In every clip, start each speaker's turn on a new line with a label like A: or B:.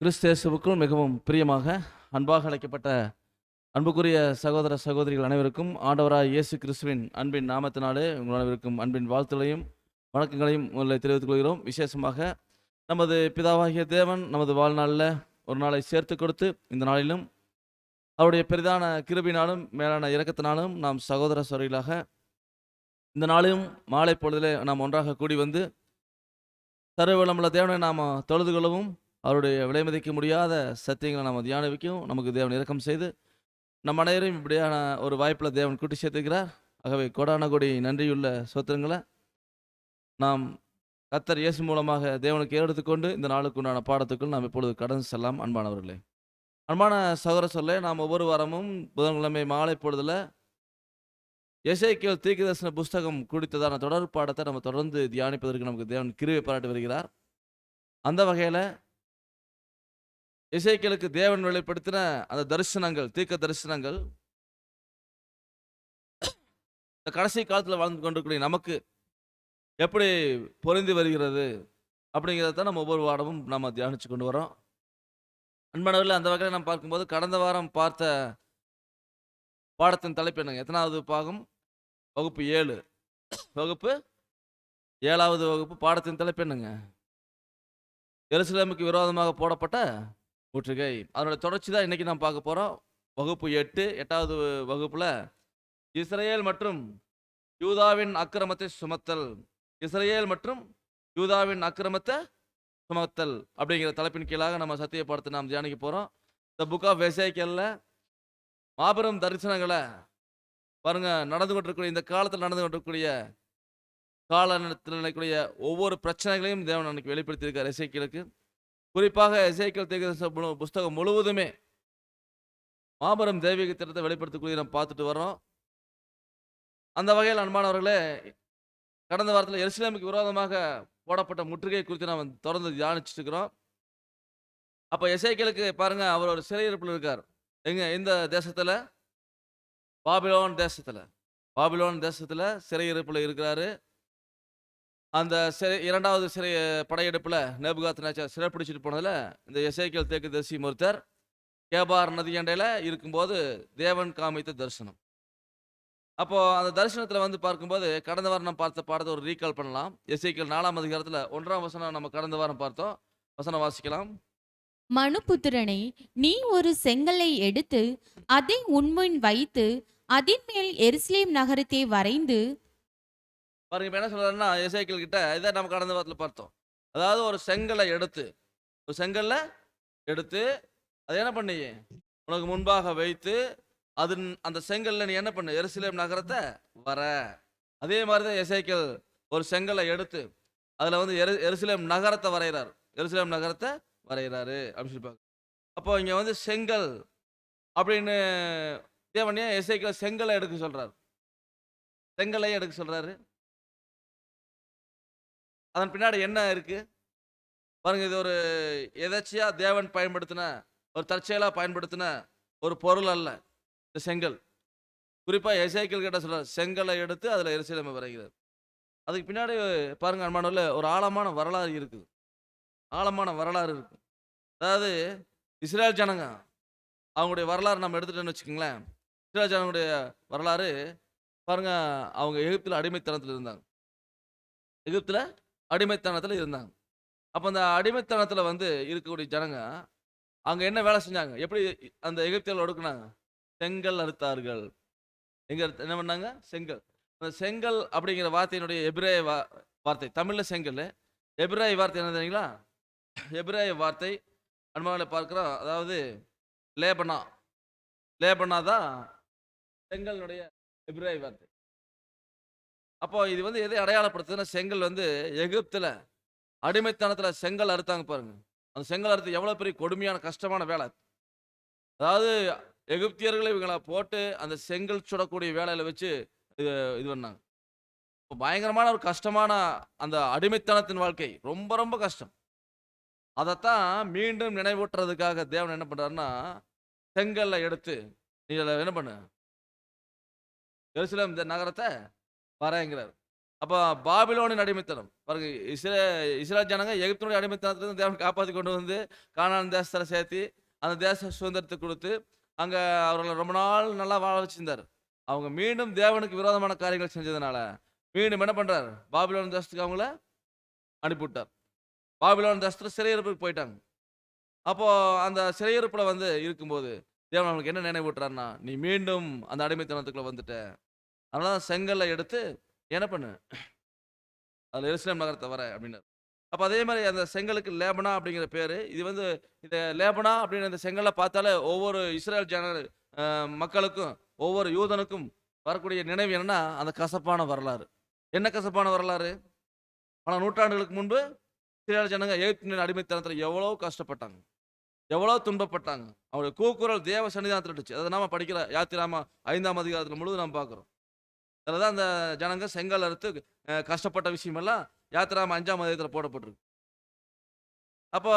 A: கிறிஸ்து இயேசுவுக்குள் மிகவும் பிரியமாக அன்பாக அழைக்கப்பட்ட அன்புக்குரிய சகோதர சகோதரிகள் அனைவருக்கும் ஆண்டவராய் இயேசு கிறிஸ்துவின் அன்பின் நாமத்தினாலே உங்கள் அனைவருக்கும் அன்பின் வாழ்த்துகளையும் வணக்கங்களையும் உங்களை தெரிவித்துக் கொள்கிறோம். விசேஷமாக நமது பிதாவாகிய தேவன் நமது வாழ்நாளில் ஒரு நாளை சேர்த்து கொடுத்து இந்த நாளிலும் அவருடைய பெரிதான கிருபினாலும் மேலான இரக்கத்தினாலும் நாம் சகோதர சகோதரிகளாக இந்த நாளையும் மாலை பொழுதிலே நாம் ஒன்றாக கூடி வந்து சர்வவல்லமுள்ள தேவனை நாம் தொழுது கொள்ளவும் அவருடைய விலைமதிக்க முடியாத சத்தியங்களை நாம் தியானிக்கவும் நமக்கு தேவன் இரக்கம் செய்து நம் அனைவரையும் இப்படியான ஒரு வாய்ப்பில் தேவன் கூட்டி சேர்த்துக்கிறார். ஆகவே கோடான கோடி நன்றியுள்ள சோத்திரங்களை நாம் கர்த்தர் இயேசு மூலமாக தேவனுக்கு எடுத்துக்கொண்டு இந்த நாளுக்கு உண்டான பாடத்துக்குள் நாம் இப்பொழுது கடந்து செல்லலாம். அன்பானவர்களே, அன்பான சகோதர சொல்ல நாம் ஒவ்வொரு வாரமும் புதன்கிழமை மாலை பொழுதுல எசேக்கியேல் தீர்க்கதரிசன புஸ்தகம் குறித்ததான தொடர் பாடத்தை நம்ம தொடர்ந்து தியானிப்பதற்கு நமக்கு தேவன் கிருபை பாராட்டி வருகிறார். அந்த வகையில் எசேக்கியேலுக்கு தேவன் வெளிப்படுத்தின அந்த தரிசனங்கள், தீர்க்க தரிசனங்கள் இந்த கடைசி காலத்தில் வாழ்ந்து கொண்டிருக்கிற நமக்கு எப்படி பொருந்தி வருகிறது அப்படிங்கிறத நம்ம ஒவ்வொரு வாரமும் நம்ம தியானிச்சு கொண்டு வரோம். அன்பானவர்கள், அந்த வகையில் நம்ம பார்க்கும்போது கடந்த வாரம் பார்த்த பாடத்தின் தலைப்பு என்னங்க? எத்தனாவது பாகம்? வகுப்பு 7. வகுப்பு 7வது வகுப்பு பாடத்தின் தலைப்பு என்னங்க? எருசலேமுக்கு விரோதமாக போடப்பட்ட முற்றுகை. அதனுடைய தொடர்ச்சி தான் இன்னைக்கு நாம் பார்க்க போறோம். வகுப்பு 8வது வகுப்புல இஸ்ரேல் மற்றும் யூதாவின் அக்கிரமத்தை சுமத்தல். இஸ்ரேல் மற்றும் யூதாவின் அக்கிரமத்தை சுமத்தல் அப்படிங்கிற தலைப்பின் கீழாக நம்ம சத்திய பாடத்தை நாம் தியானிக்க போறோம். இந்த புக் ஆஃப் எசேக்கியேல்ல மாபெரும் தரிசனங்களை பாருங்க, நடந்து கொண்டிருக்கக்கூடிய இந்த காலத்தில் நடந்து கொண்டிருக்கக்கூடிய காலத்தில் நினைக்கக்கூடிய ஒவ்வொரு பிரச்சனைகளையும் தேவன் அன்னைக்கு வெளிப்படுத்தியிருக்கார் எசேக்கியேலுக்கு. குறிப்பாக எசேக்கியேல் தீர்க்கதரிசன புஸ்தகம் முழுவதுமே மாபெரும் தெய்வீக திட்டத்தை வெளிப்படுத்தக்கூடிய நம்ம பார்த்துட்டு வரோம். அந்த வகையில் அன்பானவர்களே, கடந்த வாரத்தில் எருசலேமுக்கு விரோதமாக போடப்பட்ட முற்றுகை குறித்து நாம் தொடர்ந்து தியானிச்சுட்டு இருக்கிறோம். அப்போ எசேக்கியேலுக்கு பாருங்க, அவர் ஒரு சிறையிருப்பில் இருக்கார். எங்க? இந்த தேசத்தில், பாபிலோன் தேசத்தில். பாபிலோன் தேசத்தில் சிறையிருப்பில் இருக்கிறாரு. அந்த இரண்டாவது சிறை படையெடுப்பில் நேபுகாத்நேச்சார் சிறைப்பிடிச்சிட்டு போனதில் இந்த எசேக்கியேல் தீர்க்கதரிசி ஒருத்தர் கேபார் நதியண்டையில் இருக்கும்போது தேவன் காமித்த தரிசனம். அப்போது அந்த தரிசனத்தில் வந்து பார்க்கும்போது கடந்த வாரம் நம்ம பார்த்த பாடத்தை ஒரு ரீகால் பண்ணலாம். எசேக்கியேல் 4ஆம் அதிகாரத்தில் 1ஆம் வசனம் நம்ம கடந்த வாரம் பார்த்தோம். வசனம் வாசிக்கலாம்.
B: மனுபுத்திரனே, நீ ஒரு செங்கல்லை எடுத்து அதை உன்முன் வைத்து அதின் மேல் எருசலேம் நகரத்தை வரைந்து.
A: பாருங்க, இப்போ என்ன சொல்றாருன்னா எசேக்கியேல் கிட்ட இதை நம்ம கடந்த வாரத்தில் பார்த்தோம். அதாவது ஒரு செங்கலை எடுத்து, ஒரு செங்கல்ல எடுத்து அதை என்ன பண்ணி உனக்கு முன்பாக வைத்து அந்த செங்கல்ல நீ என்ன பண்ணு? எருசலேம் நகரத்தை வர. அதே மாதிரி தான் எசேக்கியேல் ஒரு செங்கலை எடுத்து அதில் வந்து எருசலேம் நகரத்தை வரைகிறார். எருசலேம் நகரத்தை வரைகிறாரு அப்படின்னு சொல்லி பார்க்க. அப்போ இங்கே வந்து செங்கல் அப்படின்னு தேவனே எசேக்கியேல் செங்கலை எடுக்க சொல்றாரு. செங்கலை எடுக்க சொல்றாரு. அதன் பின்னாடி என்ன இருக்கு பாருங்க. இது ஒரு எதாச்சியா தேவன் பயன்படுத்தின, ஒரு தற்செயலாக பயன்படுத்தின ஒரு பொருள் அல்ல இந்த செங்கல். குறிப்பாக எசேக்கியேல் கிட்ட சொல்றார், செங்கலை எடுத்து அதில் எருசலேமை வரைகிறார். அதுக்கு பின்னாடி பாருங்க அன்பானவர்களே, ஒரு ஆழமான வரலாறு இருக்குது. ஆழமான வரலாறு இருக்கு. அதாவது இஸ்ரேல் ஜனங்க அவங்களுடைய வரலாறு நம்ம எடுத்துட்டோன்னு வச்சுக்கோங்களேன். இஸ்ரேல் ஜனங்களுடைய வரலாறு பாருங்க, அவங்க எகிப்தில் அடிமைத்தனத்தில் இருந்தாங்க. எகிப்தில் அடிமைத்தனத்தில் இருந்தாங்க. அப்போ அந்த அடிமைத்தனத்தில் வந்து இருக்கக்கூடிய ஜனங்க அங்கே என்ன வேலை செஞ்சாங்க? எப்படி அந்த எகிப்தியர்கள் ஒடுக்குனாங்க? செங்கல் அறுத்தார்கள். என்ன பண்ணாங்க? செங்கல். அந்த செங்கல் அப்படிங்கிற வார்த்தையினுடைய எபிரேய வார்த்தை, தமிழில் செங்கல், எபிரேய வார்த்தை என்ன தெரியுங்களா? எபிரேய வார்த்தை அன்பாவில் பார்க்குறோம். அதாவது லேபனா. லேபனா தான் செங்கலுடைய எபிரேய வார்த்தை. அப்போ இது வந்து எதை அடையாளப்படுத்துதுன்னா, செங்கல் வந்து எகிப்தில் அடிமைத்தனத்தில் செங்கல் அறுத்தாங்க பாருங்க. அந்த செங்கல் அறுத்து எவ்வளோ பெரிய கொடுமையான கஷ்டமான வேலை. அதாவது எகிப்தியர்களை இவங்களை போட்டு அந்த செங்கல் சுடக்கூடிய வேலையில் வச்சு இது பண்ணாங்க. இப்போ பயங்கரமான ஒரு கஷ்டமான அந்த அடிமைத்தனத்தின் வாழ்க்கை ரொம்ப ரொம்ப கஷ்டம். அதைத்தான் மீண்டும் நினைவூட்டுறதுக்காக தேவன் என்ன பண்ணுறாருன்னா, செங்கல்ல எடுத்து நீ என்ன பண்ணு? எருசலேம் நகரத்தை வரைங்கிறார். அப்போ பாபிலோனின் அடிமைத்தனம் பாருங்க, இஸ்ரேல் ஜனங்க எகிப்தினுடைய அடிமைத்தனத்திலிருந்து தேவன் காப்பாற்றி கொண்டு வந்து கானான் தேசத்தில் சேர்த்து அந்த தேச சுதந்திரத்தை கொடுத்து அங்கே அவர்களை ரொம்ப நாள் நல்லா வாழ வச்சிருந்தார். அவங்க மீண்டும் தேவனுக்கு விரோதமான காரியங்கள் செஞ்சதுனால மீண்டும் என்ன பண்றார், பாபிலோன் தேசத்துக்கு அவங்கள அனுப்பிவிட்டார். பாபிலோன் தேசத்தில் சிறையிருப்புக்கு போயிட்டாங்க. அப்போ அந்த சிறையிருப்புல வந்து இருக்கும்போது தேவன் அவங்களுக்கு என்ன நினைவூட்டுறாருன்னா, நீ மீண்டும் அந்த அடிமைத்தனத்துக்குள்ள வந்துட்ட, அதனால தான் செங்கல்லை எடுத்து என்ன பண்ணு, அதில் எருசலேம் நகரத்தை வர அப்படின்னாரு. அப்போ அதே மாதிரி அந்த செங்கலுக்கு லேபனா அப்படிங்கிற பேர். இது வந்து இந்த லேபனா அப்படின்னு இந்த செங்கலை பார்த்தாலே ஒவ்வொரு இஸ்ரேல் மக்களுக்கும் ஒவ்வொரு யூதனுக்கும் வரக்கூடிய நினைவு என்னன்னா அந்த கசப்பான வரலாறு. என்ன கசப்பான வரலாறு? பல நூற்றாண்டுகளுக்கு முன்பு இஸ்ரேல் ஜனங்க எகிப்தின் அடிமைத்தனத்தில் எவ்வளோ கஷ்டப்பட்டாங்க, எவ்வளோ துன்பப்பட்டாங்க. அவருடைய கூக்குரல் தேவ சன்னிதானத்தில் இருந்துச்சு. அதை நாம படிக்கிற யாத்திராம 5ஆம் அதிகாரத்தில் முழுவதும் நாம் பார்க்குறோம். அதில் தான் அந்த ஜனங்க செங்கல் அறுத்து கஷ்டப்பட்ட விஷயமெல்லாம் யாத்திராம 5ஆம் அதிகாரத்தில் போடப்பட்டிருக்கு. அப்போ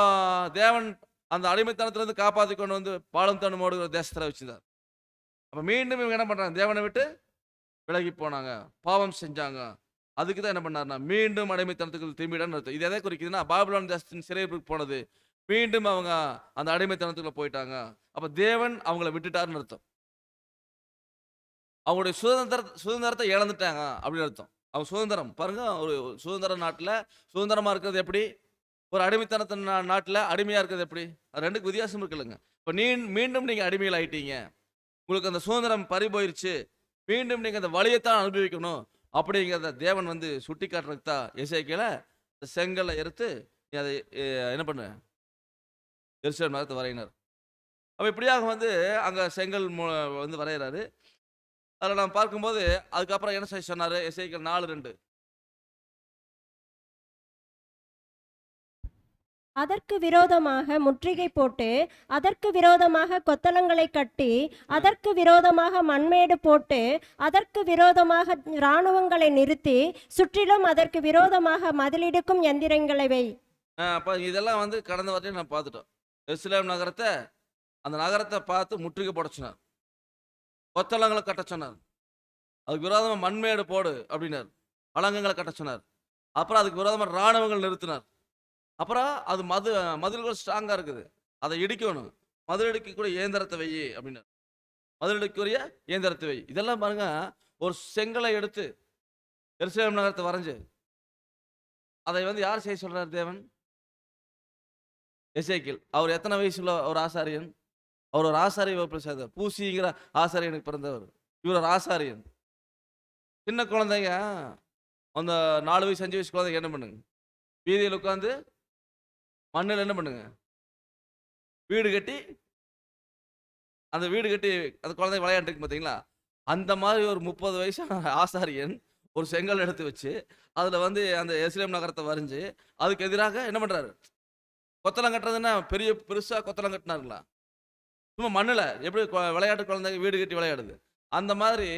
A: தேவன் அந்த அடிமைத்தனத்திலிருந்து காப்பாற்றி கொண்டு வந்து பாலும் தண்ணு ஓடுகிற தேசத்தில் வச்சிருந்தார். அப்போ மீண்டும் இவங்க என்ன பண்ணுறாங்க, தேவனை விட்டு விலகி போனாங்க, பாவம் செஞ்சாங்க. அதுக்கு தான் என்ன பண்ணார்னா மீண்டும் அடிமைத்தனத்துக்கு திரும்பிடன்னு அர்த்தம். இது எதை குறிக்குதுன்னா பாபிலோன் தேசத்தின் சிறையிருப்புக்கு போனது, மீண்டும் அவங்க அந்த அடிமைத்தனத்துக்குள்ள போயிட்டாங்க. அப்போ தேவன் அவங்கள விட்டுட்டாருன்னு அர்த்தம். அவங்களுடைய சுதந்திரத்தை இழந்துட்டாங்க அப்படின்னு அர்த்தம். அவங்க சுதந்திரம் பாருங்க, ஒரு சுதந்திர நாட்டில் சுதந்திரமா இருக்கிறது எப்படி, ஒரு அடிமைத்தனத்தின் நாட்டில் அடிமையா இருக்கிறது எப்படி, அது ரெண்டுக்கு வித்தியாசம் இருக்குல்லங்க. இப்போ மீண்டும் நீங்க அடிமையில் ஆயிட்டீங்க, உங்களுக்கு அந்த சுதந்திரம் பறி போயிருச்சு, மீண்டும் நீங்க அந்த வலியத்தான் அனுபவிக்கணும் அப்படிங்கிறத தேவன் வந்து சுட்டி காட்டுறதுக்கு தான் எசேக்கியேல செங்கல்லை எடுத்து நீ அதை என்ன பண்ணு, எருசலேம் நகரத்தை வரையினார். அப்போ இப்படியாக வந்து அங்கே செங்கல் வந்து வரைகிறாரு. அதில் நாம் பார்க்கும்போது அதுக்கப்புறம் என்ன செய்ய சொன்னார், எசேக்கியேல் 4:2.
C: அதற்கு விரோதமாக முற்றுகை போட்டு, அதற்கு விரோதமாக கொத்தளங்களை கட்டி, அதற்கு விரோதமாக மண்மேடு போட்டு, அதற்கு விரோதமாக இராணுவங்களை நிறுத்தி, சுற்றிலும் அதற்கு விரோதமாக மதிலிடுக்கும் எந்திரங்களை வை.
A: அப்போ இதெல்லாம் வந்து கடந்த வாரத்தையும் நான் பார்த்துட்டோம். எருசலேம் நகரத்தை, அந்த நகரத்தை பார்த்து முற்றுகை போட சொன்னார், கொத்தளங்களை கட்ட சொன்னார், அதுக்கு விரோதமாக மண்மேடு போடு அப்படின்னார், அலங்கங்களை கட்ட சொன்னார், அப்புறம் அதுக்கு விரோதமாக இராணுவங்கள் நிறுத்தினார். அப்புறம் அது மதில்கள் ஸ்ட்ராங்காக இருக்குது, அதை இடிக்கணும், மதில் இடிக்கக்கூடிய இயந்திரத்தை வை அப்படின்னார், மதில் இடிக்கக்கூடிய இயந்திரத்தை வை. இதெல்லாம் பாருங்க, ஒரு செங்கலை எடுத்து எருசலேம் நகரத்தை வரைஞ்சு அதை வந்து யார் செய்ய சொல்றார், தேவன். எசேக்கியேல் அவர் எத்தனை வயசுல ஒரு ஆசாரியன், அவர் ஒரு ஆசாரிய வகுப்பில் சேர்ந்தார், பூசிங்கிற ஆசாரியனுக்கு பிறந்தவர். இவர் ஒரு ஆசாரியன். சின்ன குழந்தைங்க, அந்த 4 வயசு 5 வயசு குழந்தைங்க என்ன பண்ணுங்க, வீதியில் உட்காந்து மண்ணில் என்ன பண்ணுங்க, வீடு கட்டி, அந்த வீடு கட்டி அந்த குழந்தை விளையாண்டுருக்கு பார்த்தீங்களா, அந்த மாதிரி ஒரு 30 வயசான ஆசாரியன் ஒரு செங்கல் எடுத்து வச்சு அதில் வந்து அந்த எருசலேம் நகரத்தை வரைஞ்சு அதுக்கு எதிராக என்ன பண்ணுறாரு, கொத்தளம் கட்டுறதுன்னா பெருசாக கொத்தளம் கட்டினாருங்களா, சும்மா மண்ணில் எப்படி விளையாட்டு குழந்தைங்க வீடு கட்டி விளையாடுது அந்த மாதிரி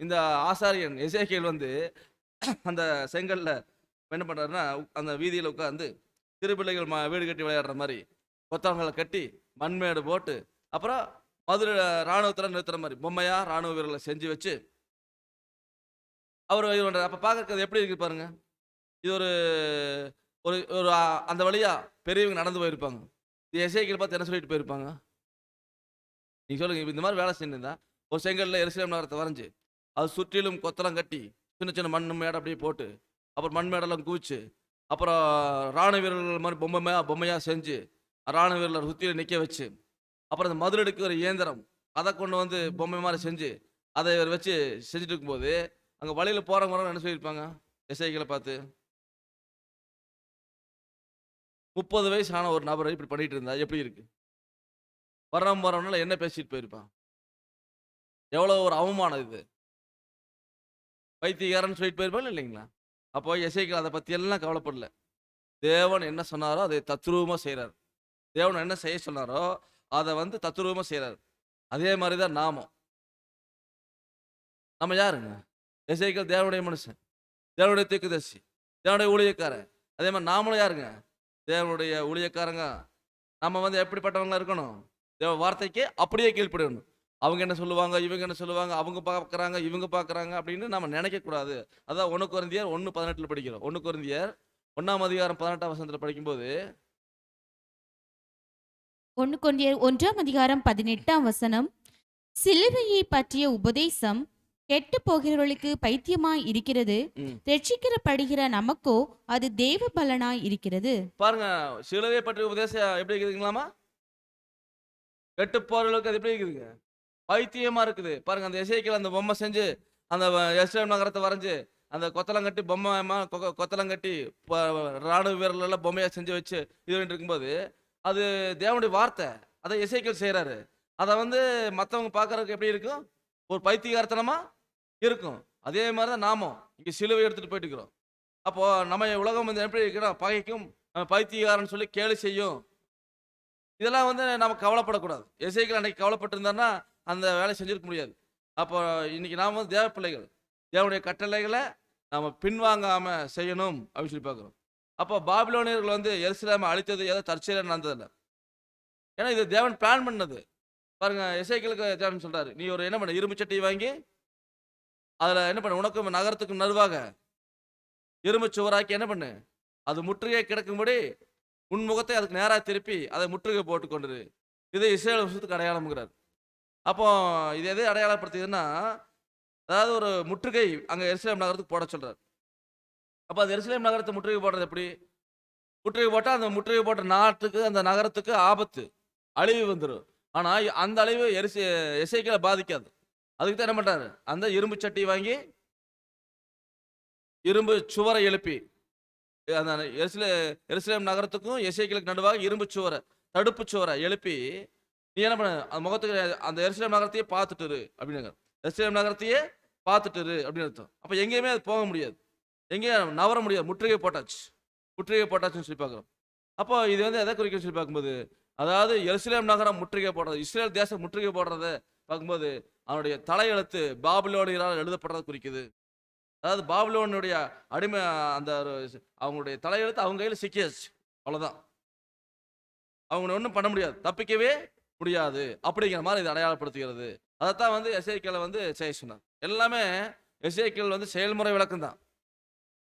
A: இந்த ஆசாரியன் எசேக்கியேல் வந்து அந்த செங்கல்ல என்ன பண்ணுறாருன்னா அந்த வீதியில் உட்காந்து சிறு பிள்ளைகள் வீடு கட்டி விளையாடுற மாதிரி கொத்தளங்களை கட்டி மண்மேடு போட்டு அப்புறம் மதுரை இராணுவத்தில் நிறுத்துற மாதிரி பொம்மையா இராணுவ வீரர்களை செஞ்சு வச்சு அவர் இது பண்ணுறாரு. அப்போ பார்க்கறது எப்படி இருக்கு பாருங்க. இது ஒரு ஒரு ஒரு அந்த வழியா பெரியவங்க நடந்து போயிருப்பாங்க, இது எசேக்கியேல் பார்த்து என்ன சொல்லிட்டு போயிருப்பாங்க, நீங்கள் சொல்லுங்க. இந்த மாதிரி வேலை செஞ்சிருந்தா ஒரு செங்கல்ல எருசலேம் நகரத்தை வரைஞ்சி அது சுற்றிலும் கொத்தளம் கட்டி சின்ன சின்ன மண் மேடை அப்படியே போட்டு அப்புறம் மண் மேடெல்லாம் குவிச்சு அப்புறம் இராணுவ வீரர்கள் மாதிரி பொம்மையாக செஞ்சு இராணுவ வீரர்கள் சுற்றியில் நிற்க வச்சு அப்புறம் அந்த மதுரை எடுக்கிற இயந்திரம் அதை கொண்டு வந்து பொம்மை மாதிரி செஞ்சு அதை வச்சு செஞ்சுட்டு இருக்கும்போது அங்கே வழியில் போகிறவங்க என்ன சொல்லியிருப்பாங்க, எசேக்கியேலை பார்த்து 30 வயசான ஒரு நபரை இப்படி பண்ணிட்டு இருந்தா எப்படி இருக்கு, வரவனால என்ன பேசிட்டு போயிருப்பான், எவ்வளோ ஒரு அவமானம் இது, பைத்தியக்காரன்னு சொல்லிட்டு போயிருப்பாங்க இல்லைங்களா. அப்போ எசேக்கியேல் அதை பற்றி எல்லாம் கவலைப்படல, தேவன் என்ன சொன்னாரோ அதை தத்ரூபமாக செய்கிறார், தேவன் என்ன செய்ய சொன்னாரோ அதை வந்து தத்ரூபமாக செய்கிறார். அதே மாதிரி தான் நம்ம யாருங்க, எசேக்கியேல் தேவனுடைய மனுஷன், தேவனுடைய தீர்க்கதரிசி, தேவனுடைய ஊழியக்காரன். அதே மாதிரி நாமளும் யாருங்க, தேவனுடைய ஊழியக்காரங்க. நம்ம வந்து எப்படிப்பட்டவங்களா இருக்கணும், தேவ வார்த்தைக்கு அப்படியே கீழ்ப்படியணும். அவங்க என்ன சொல்லுவாங்க, இவங்க என்ன சொல்லுவாங்க, அவங்க பார்க்குறாங்க, இவங்க பார்க்குறாங்க அப்படின்னு நம்ம நினைக்கக்கூடாது. அதான் 1 கொரிந்தியர் 1:18 படிக்கிறோம். 1 கொரிந்தியர் 1ஆம் அதிகாரம் 18ஆம் வசனத்தில் படிக்கும்போது
B: 1 கொரிந்தியர் 1ஆம் அதிகாரம் 18ஆம் வசனம், சிலுவையை பற்றிய உபதேசம் கெட்டு போகிறவர்களுக்கு பைத்தியமாய் இருக்கிறது,
A: ம்.
B: ரட்சிக்கப்படுகிற நமக்கோ அது தேவ பலனாய் இருக்கிறது.
A: பாருங்க, சிலுவை பற்றிய உபதேசம் எப்படி இருக்குதுங்களாமா? கெட்டு போறவர்களுக்கு அது எப்படி இருக்குதுங்க? பைத்தியமா இருக்குது. பாருங்க, அந்த எசேக்கியேல் அந்த பொம்மை செஞ்சு அந்த எருசலேம் நகரத்தை வரைஞ்சு அந்த கொத்தலங்கட்டி பொம்மை கொத்தலங்கட்டி ராணுவ வீரர்கள் எல்லாம் பொம்மையா செஞ்சு வச்சு இது பண்ணிட்டு இருக்கும்போது அது தேவனுடைய வார்த்தை. அதை எசேக்கியேல் செய்றாரு. அதை வந்து மற்றவங்க பார்க்கறதுக்கு எப்படி இருக்கும்? ஒரு பைத்தியகாரத்தனமா இருக்கும். அதே மாதிரி தான் நாமும் இங்கே சிலுவை எடுத்துட்டு போயிட்டு இருக்கிறோம். அப்போ நம்ம உலகம் வந்து எப்படி இருக்கிறோம்? பகைக்கும், பைத்தியகாரன்னு சொல்லி கேலி செய்யும். இதெல்லாம் வந்து நம்ம கவலைப்படக்கூடாது. எசேக்கியேல் அன்னைக்கு கவலைப்பட்டிருந்தாருன்னா அந்த வேலையை செஞ்சிருக்க முடியாது. அப்போ இன்னைக்கு நாம் வந்து தேவ பிள்ளைகள், தேவனுடைய கட்டளைகளை நாம் பின்வாங்காம செய்யணும் அப்படின்னு சொல்லி பார்க்குறோம். அப்போ பாபிலோனியர்கள் வந்து எருசலேமை அழித்தது ஏதோ தற்செயலாக நடந்ததில்லை. ஏன்னா இது தேவன் பிளான் பண்ணது. பாருங்க, எசேக்கியேலுக்கு தேவன் சொல்றாரு, நீ ஒரு என்ன பண்ண, இரும்பு சட்டி வாங்கி அதில் என்ன பண்ணு, உனக்கும் நகரத்துக்கும் நடுவாக இரும்பு சுவராக்கி என்ன பண்ணு, அது முற்றுகை கிடக்கும்படி உன் முகத்தை அதுக்கு நேராக திருப்பி அதை முற்றுகை போட்டு கொண்டுரு. இது இஸ்ரேல் வருஷத்துக்கு அடையாளம்ங்கிறார். அப்போ இது எதை அடையாளப்படுத்துதுன்னா, அதாவது ஒரு முற்றுகை அங்கே எருசலேம் நகரத்துக்கு போட சொல்றார். அப்போ அது எருசலேம் நகரத்தை முற்றுகை போடுறது எப்படி? முற்றுகை போட்டால் அந்த முற்றுகை போட்ட நாட்டுக்கு, அந்த நகரத்துக்கு ஆபத்து, அழிவு வந்துடும். ஆனால் அந்த அழிவு எசேக்கியேலை பாதிக்காது. அதுக்கு தான் என்ன பண்ணுறாரு, அந்த இரும்பு சட்டி வாங்கி இரும்பு சுவரை எழுப்பி அந்த எருசலேம் நகரத்துக்கும் எசேக்கியேலுக்கு நடுவாக இரும்பு சுவரை, தடுப்பு சுவரை எழுப்பி நீ என்ன பண்ண, அந்த முகத்துக்கு அந்த எருசலேம் நகரத்தையே பார்த்துட்டுரு அப்படின்னாங்க. எருசலேம் நகரத்தையே பார்த்துட்டுரு அப்படின்னு அர்த்தம். அப்போ எங்கேயுமே அது போக முடியாது, எங்கேயும் நவர முடியாது. முற்றுகை போட்டாச்சுன்னு சொல்லி பார்க்குறோம். அப்போ இது வந்து எதை குறிக்க சொல்லி பார்க்கும்போது, அதாவது எருசலேம் நகரம் முற்றுகை போடுறது, இஸ்ரேல் தேசம் முற்றுகை போடுறத பார்க்கும்போது அவனுடைய தலையெழுத்து பாபிலோனியரால் எழுதப்படுறதை குறிக்குது. அதாவது பாபிலோனுடைய அடிமை, அந்த அவங்களுடைய தலையெழுத்து அவங்க கையில் சிக்கியாச்சு, அவ்வளோதான். அவங்க ஒன்றும் பண்ண முடியாது, தப்பிக்கவே முடியாது அப்படிங்கிற மாதிரி இது அடையாளப்படுத்துகிறது. அதைத்தான் வந்து எசேக்கியேலை வந்து செய்ய சொன்னார். எல்லாமே எசேக்கியேல் வந்து செயல்முறை விளக்கம் தான்,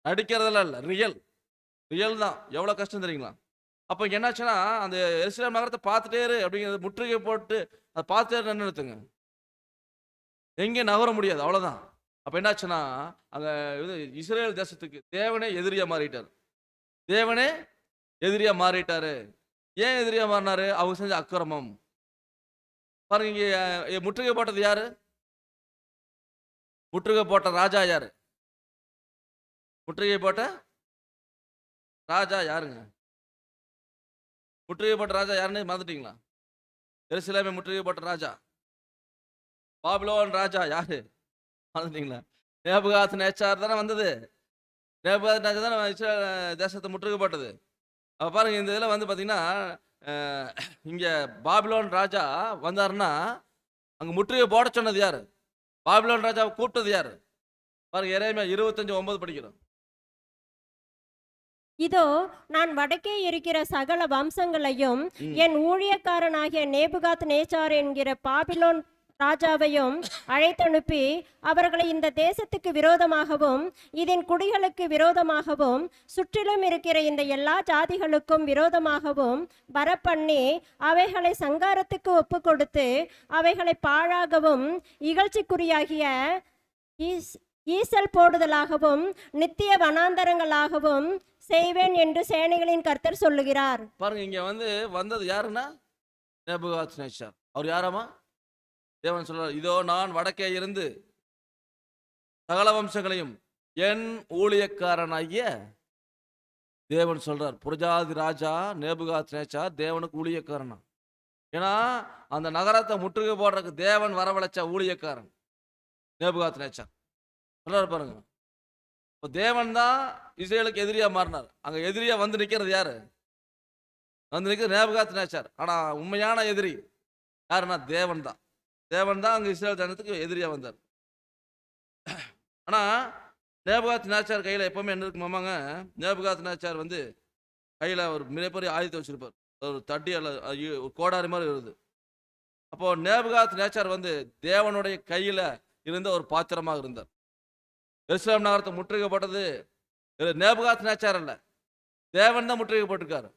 A: நடிக்கிறதெல்லாம் இல்லை, ரியல் தான். எவ்வளோ கஷ்டம் தெரியுங்களா? அப்போ என்னாச்சுன்னா, அந்த எருசலேம் நகரத்தை பார்த்துட்டே இரு அப்படிங்கிறது, முற்றுகை போட்டு அதை பார்த்துட்டே நிறுத்துங்க, எங்கேயும் நகர முடியாது, அவ்வளோதான். அப்போ என்னாச்சுன்னா, அங்கே இது இஸ்ரேல் தேசத்துக்கு தேவனே எதிரியாக மாறிட்டாரு. ஏன் எதிரியாக மாறினாரு? அவங்க செஞ்ச அக்கிரமம். பாருங்க, இங்கே முற்றுகை போட்டது யாரு? முற்றுகை போட்ட ராஜா யாரு? முற்றுகை போட்ட ராஜா யாருங்க? முற்றுகை போட்ட ராஜா யாருன்னு மறந்துட்டீங்களா? எருசலேமை முற்றுகை போட்ட ராஜா, பாபிலோன் ராஜா யாரு மறந்துட்டீங்களா? நேபுகாத்நேச்சார் தானே வந்தது. நேபுகாத்நேச்சார் தானே இஸ்ரேல் தேசத்தை முற்றுகை போட்டது. அப்போ பாருங்க, இந்த இதில் வந்து பார்த்தீங்கன்னா, இங்கே பாபிலோன் ராஜா வந்தாருன்னா அங்கே முற்றுகை போட சொன்னது யாரு? பாபிலோன் ராஜாவை கூப்பிட்டது யாரு? பாருங்க, எரேமியா 25:9 படிக்கிறோம்.
C: இதோ நான் வடக்கே இருக்கிற சகல வம்சங்களையும் என் ஊழியக்காரனாகிய நேபுகாத் நேச்சார் என்கிற பாபிலோன் ராஜாவையும் அழைத்தனுப்பி அவர்களை இந்த தேசத்துக்கு விரோதமாகவும் இதன் குடிகளுக்கு விரோதமாகவும் சுற்றிலும் இருக்கிற இந்த எல்லா ஜாதிகளுக்கும் விரோதமாகவும் வரப்பண்ணி அவைகளை சங்காரத்துக்கு ஒப்பு கொடுத்து அவைகளை பாழாகவும் இகழ்ச்சிக்குரியாகிய ஈசல் போடுதலாகவும் நித்திய வனாந்தரங்களாகவும் செய்வேன் என்று சேனைகளின் கர்த்தர் சொல்லுகிறார்.
A: பாருங்க, இங்க வந்து வந்தது யாருன்னா நேபுகாத்நேச்சார். அவர் யாராமா? தேவன் சொல்றார், இதோ நான் வடக்கே இருந்து சகல வம்சங்களையும் என் ஊழியக்காரனாகிய தேவன் சொல்றார். புரஜாதி ராஜா நேபுகாத்நேச்சார் தேவனுக்கு ஊழியக்காரனா. ஏன்னா அந்த நகரத்தை முற்றுகை போடுறதுக்கு தேவன் வரவழைச்ச ஊழியக்காரன் நேபுகாத்நேச்சார் சொல்றாரு. பாருங்க, இப்போ தேவன் தான் இஸ்ரேலுக்கு எதிரியா மாறினார். அங்க எதிரியா வந்து நிக்கிறது யாரு? வந்து நிற்கிறது நேபுகாத்நேச்சார். ஆனா உண்மையான எதிரி யாருன்னா தேவன் தான் அங்க இஸ்ரேல் ஜனத்துக்கு எதிரியா வந்தார். ஆனா நேபுகாத்நேச்சார் கையில எப்பவுமே என்ன இருக்குமாமாங்க, நேபுகாத்நேச்சார் வந்து கையில ஒரு மிகப்பெரிய ஆயுதத்தை வச்சிருப்பார். ஒரு தட்டி அல்ல ஒரு கோடாரி மாதிரி வருது. அப்போ நேபுகாத் நேச்சார் வந்து தேவனுடைய கையில இருந்த ஒரு பாத்திரமாக இருந்தார். எருசலேம் நகரத்தை முற்றுகை போட்டது நேபுகாத் நேச்சார் அல்ல, தேவன் தான் முற்றுகை போட்டிருக்காரு.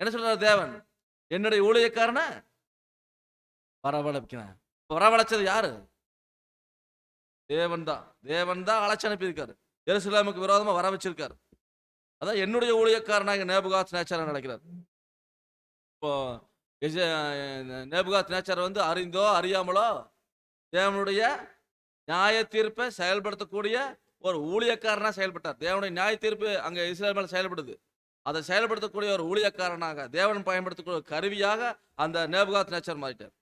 A: என்ன சொல்றாரு தேவன்? என்னுடைய ஊழியக்காரனை வரவழைக்கிறேன். வரவழைச்சது யாரு? தேவன் தான். தேவன் தான் அழைச்சு அனுப்பியிருக்காரு, எருசலேமுக்கு விரோதமா வர வச்சிருக்காரு. அதான் என்னுடைய ஊழியக்காரனாக நேபுகாத் நேச்சார் நடக்கிறார். இப்போ நேபுகாத் நேச்சார் வந்து அறிந்தோ அறியாமலோ தேவனுடைய நியாய தீர்ப்பை செயல்படுத்தக்கூடிய ஒரு ஊழியக்காரனா செயல்பட்டார். தேவனுடைய நியாய தீர்ப்பு அங்க இஸ்ரேல் மேல செயல்படுது. அதை செயல்படுத்தக்கூடிய ஒரு ஊழியக்காரனாக, தேவன் பயன்படுத்தக்கூடிய கருவியாக அந்த நேபுகாத் நேச்சார் மாறிட்டார்.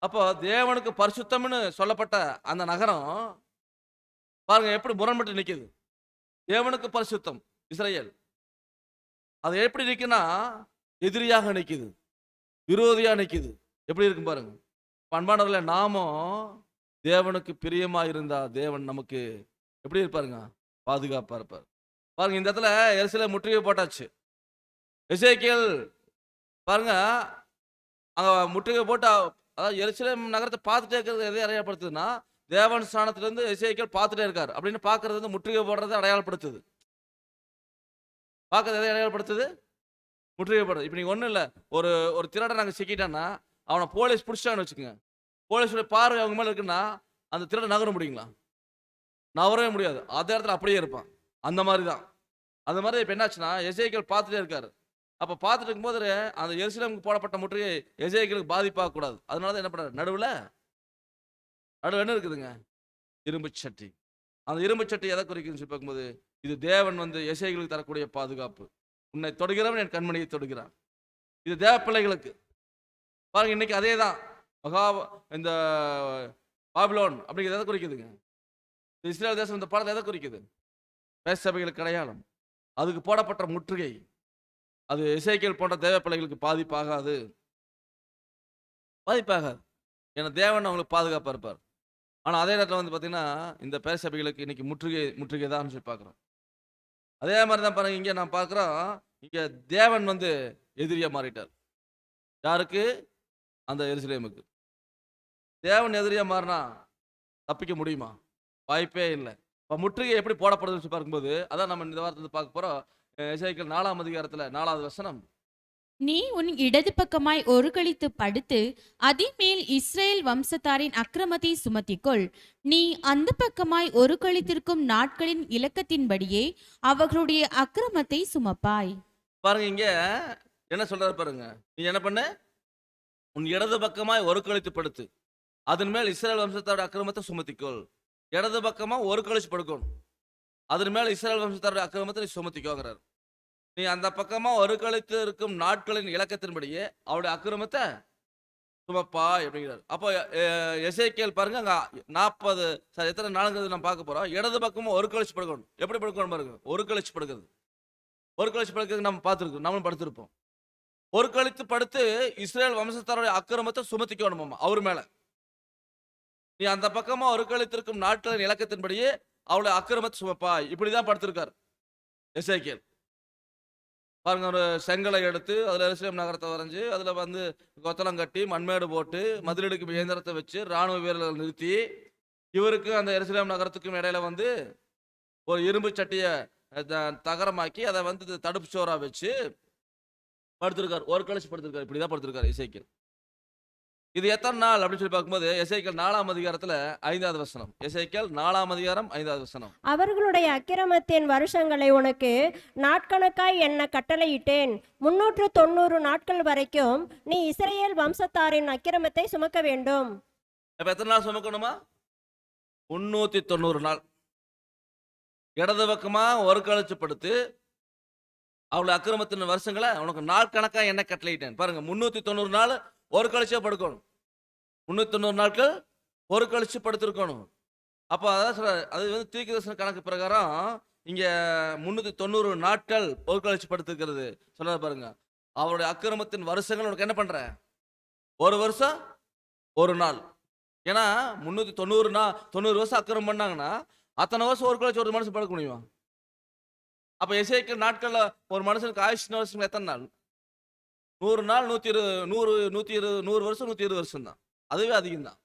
A: அப்போ தேவனுக்கு பரிசுத்தம்னு சொல்லப்பட்ட அந்த நகரம் பாருங்க எப்படி முரண்பட்டு நிக்குது. தேவனுக்கு பரிசுத்தம் இஸ்ரேல், அது எப்படி நிக்குன்னா எதிரியாக நிக்குது, விரோதியா நிக்குது. எப்படி இருக்கும் பாருங்க. அன்பானவர்களே, நாமும் தேவனுக்கு பிரியமா இருந்தா தேவன் நமக்கு எப்படி இருப்பாருங்க? பாதுகாப்பா இருப்பார். பாருங்க, இந்த இடத்துல எருசலேம் முற்றுகை போட்டாச்சு. எசேக்கியேல் பாருங்க அங்க முற்றுகை போட்டு, அதாவது எருசலேம் நகரத்தை பார்த்துட்டே இருக்கிறது எதை அடையாளப்படுத்துதுன்னா, தேவன் ஸ்தானத்திலிருந்து எசேக்கியேல் பார்த்துட்டே இருக்காரு அப்படின்னு பார்க்கறது வந்து முற்றுகை போடுறது அடையாளப்படுத்துது. பார்க்கறது எதை அடையாளப்படுத்துது? முற்றுகை போடுறது. இப்போ நீங்கள் ஒன்றும் இல்லை, ஒரு ஒரு திருடன் நாங்கள் சிக்கிட்டோன்னா அவனை போலீஸ் பிடிச்சிட்டான்னு வச்சுக்கோங்க. போலீஸுடைய பார்வை அவங்க மேலே இருக்குன்னா அந்த திருடன் நகர முடியுங்களா? நகரவே முடியாது. அதே இடத்துல அப்படியே இருப்பான். அந்த மாதிரி தான். அந்த மாதிரி இப்போ என்னாச்சுன்னா எசேக்கியேல் பார்த்துட்டே இருக்காரு. அப்போ பார்த்துட்டு இருக்கும்போது அந்த எருசலேமுக்கு போடப்பட்ட முற்றுகை எசேக்கியேலுக்கு பாதிப்பாகக்கூடாது. அதனால தான் என்ன பண்ணுறாரு, நடுவில் என்ன இருக்குதுங்க? இரும்பு சட்டி. அந்த இரும்பு சட்டி எதை குறிக்குதுன்னு சொல்லி பார்க்கும்போது, இது தேவன் வந்து எசேக்கியேலுக்கு தரக்கூடிய பாதுகாப்பு. உன்னை தொடுகிறவன் என் கண்மணியை தொடுகிறான். இது தேவ பிள்ளைகளுக்கு. பாருங்க, இன்னைக்கு அதே தான் இந்த பாபிலோன் அப்படிங்கிறது எதை குறிக்குதுங்க? இஸ்ரேல் தேசம் இந்த பாடத்தை எதை குறிக்குது? பேச சபைகளுக்கு அடையாளம். அதுக்கு போடப்பட்ட முற்றுகை அது எசேக்கியேல் போன்ற தேவ பிள்ளைகளுக்கு பாதிப்பாகாது. ஏன்னா தேவன் அவங்களுக்கு பாதுகாப்பாக இருப்பார். ஆனால் அதே நேரத்தில் வந்து பார்த்தீங்கன்னா இந்த பேச சபைகளுக்கு இன்னைக்கு முற்றுகை தான் சொல்லி பார்க்குறோம். அதே மாதிரி தான் பாருங்க, இங்கே நான் பார்க்குறோம், இங்கே தேவன் வந்து எதிரியாக மாறிட்டார். யாருக்கு? அந்த எருசலேமுக்கு. தேவன் எதிரியாக மாறினா தப்பிக்க முடியுமா? வாய்ப்பே இல்லை. இப்போ முற்றுகை எப்படி போடப்படுதுன்னு சொல்லி பார்க்கும்போது, அதான் நம்ம இந்த வாரத்தில் பார்க்க போகிறோம். எசேக்கியேல் 4ஆம் அதிகாரத்தில் 4வது வசனம்.
B: நீ உன் இடது பக்கமாய் ஒரு கழித்து படுத்து அதின் மேல் இஸ்ரேல் வம்சத்தாரின் அக்கிரமத்தை சுமத்திக்கொள். நீ அந்த பக்கமாய் ஒரு கழித்திருக்கும் நாட்களின் இலக்கத்தின்படியே அவர்களுடைய அக்கிரமத்தை சுமப்பாய்.
A: பாருங்க, இங்க என்ன சொல்றாரு பாருங்க. நீ என்ன பண்ண? உன் இடது பக்கமாய் ஒரு கழித்து படுத்து அதன் மேல் இஸ்ரேல் வம்சத்தாரோட அக்கிரமத்தை சுமத்திக்கொள். இடது பக்கமா ஒரு கழிச்சு படுக்கணும், அதன் மேல் இஸ்ரேல் வம்சத்தாரோட அக்கிரமத்தை நீ சுமத்திக்கோங்கிறார். நீ அந்த பக்கமா ஒரு கழித்து இருக்கும் நாட்களின் இலக்கத்தின்படியே அவருடைய அக்கிரமத்தை சுமப்பாய் அப்படிங்கிறார். அப்போ எசேக்கியேல் பாருங்க அங்க 40 எத்தனை நாளுங்கிறது நம்ம பார்க்க போறோம். இடது பக்கமா ஒரு கழிச்சு படுக்கணும். எப்படி படுக்கணும் பாருங்க. ஒரு கழிச்சு படுக்கிறது, ஒரு கழிச்சு படுக்கிறது நம்ம பார்த்துருக்கோம், நம்மளும் படுத்திருப்போம். ஒரு கழித்து படுத்து இஸ்ரேல் வம்சத்தாருடைய அக்கிரமத்தை சுமத்திக்கணுமாமா அவர் மேல. நீ அந்த பக்கமா ஒரு கழித்திருக்கும் நாட்களின் இலக்கத்தின்படியே அவளுடைய அக்கிரமத்தை சுமப்பாய். இப்படிதான் படுத்திருக்கார் எசேக்கியேல். பாருங்க, ஒரு செங்கலை எடுத்து அதில் எருசலேம் நகரத்தை வரைஞ்சி அதில் வந்து கொத்தளம் கட்டி மண்மேடு போட்டு மதிலடுக்கு இயந்திரத்தை வச்சு இராணுவ வீரர்களை நிறுத்தி இவருக்கு அந்த எருசலேம் நகரத்துக்கும் இடையில வந்து ஒரு இரும்பு சட்டியை தகரமாக்கி அதை வந்து தடுப்பு சோறா வச்சு படுத்திருக்கார். ஒரு கழிச்சு படுத்திருக்காரு. இப்படிதான் படுத்திருக்காரு எசேக்கியேல். இது எத்தனை நாள் அப்படின்னு சொல்லி பார்க்கும்போது எசேக்கியேல் 4ஆம் அதிகாரத்துல 5வது வசனம். எசேக்கியேல் 4ஆம் அதிகாரம் 5வது வசனம்.
C: அவர்களுடைய அக்கிரமத்தின் வருஷங்களை உனக்கு நாட்கணக்காய் எண்ண கட்டளையிட்டேன். 390 நாட்கள் வரைக்கும் நீ இஸ்ரேல் வம்சத்தாரின் அக்கிரமத்தை சுமக்க வேண்டும்.
A: அப்ப எத்தனை நாள் சுமக்கணுமா? 390 நாள். இடது பக்கமா ஒரு கழிச்சு படுத்து அவளுடைய அக்கிரமத்தின் வருஷங்களை உனக்கு நாள் கணக்கா என்ன கட்டளையிட்டேன். பாருங்க, 390 நாள் ஒரு கழிச்சே படுக்கணும். 390 நாட்கள் ஒரு கழிச்சு படுத்திருக்கணும். அப்போ அதான் சொல்ற, அது வந்து தீர்க்கதரிசன கணக்கு பிரகாரம் இங்க 390 நாட்கள் ஒரு கழிச்சு படுத்திருக்கிறது சொல்ற பாருங்க. அவருடைய அக்கிரமத்தின் வருஷங்கள் உனக்கு என்ன பண்ற? ஒரு வருஷம் ஒரு நாள். ஏன்னா 390 வருஷம் அக்கிரமம் பண்ணாங்கன்னா அத்தனை வருஷம் ஒரு கழிச்சு ஒரு மனுஷன் படுக்க முடியுமா? அப்ப எசேக்கியேல் நாட்கள்ல ஒரு மனுஷனுக்கு ஆயுஷ் வருஷம் எத்தனை நாள்? 100 நாள் 100 வருஷம் 120 வருஷம் தான். அதுவே அதிகம் தான்.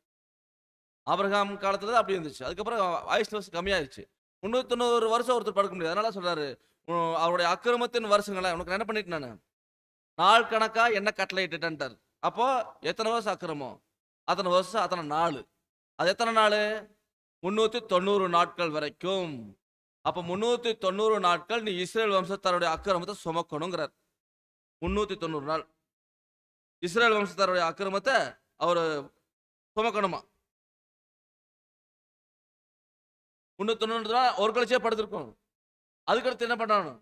A: ஆபிரகாம் காலத்துல தான் அப்படி இருந்துச்சு. அதுக்கப்புறம் ஆயுசு வருஷம் கம்மியாயிருச்சு. 390 வருஷம் ஒருத்தர் படுக்க முடியாது. அதனால சொல்றாரு, அவருடைய அக்கிரமத்தின் வருஷங்களை உனக்கு நான் என்ன பண்ணிட்டேன் நானு? நாள் கணக்கா என்ன கட்டளையிட்டுட்டேன்ட்டார். அப்போ எத்தனை வருஷம் அக்கிரமம்? அத்தனை வருஷம் அத்தனை நாள். அது எத்தனை நாள்? 390 நாட்கள் வரைக்கும். அப்ப 390 நாட்கள் நீ இஸ்ரேல் வம்சத்தாருடைய அக்கிரமத்தை சுமக்கணுங்கிறார். 390 நாள் இஸ்ரேல் வம்சத்தாருடைய அக்கிரமத்தை அவர் சுமக்கணுமா? 390 நாள் ஒரு கழிச்சே படுத்திருக்கும். அதுக்கடுத்து என்ன பண்ணணும்?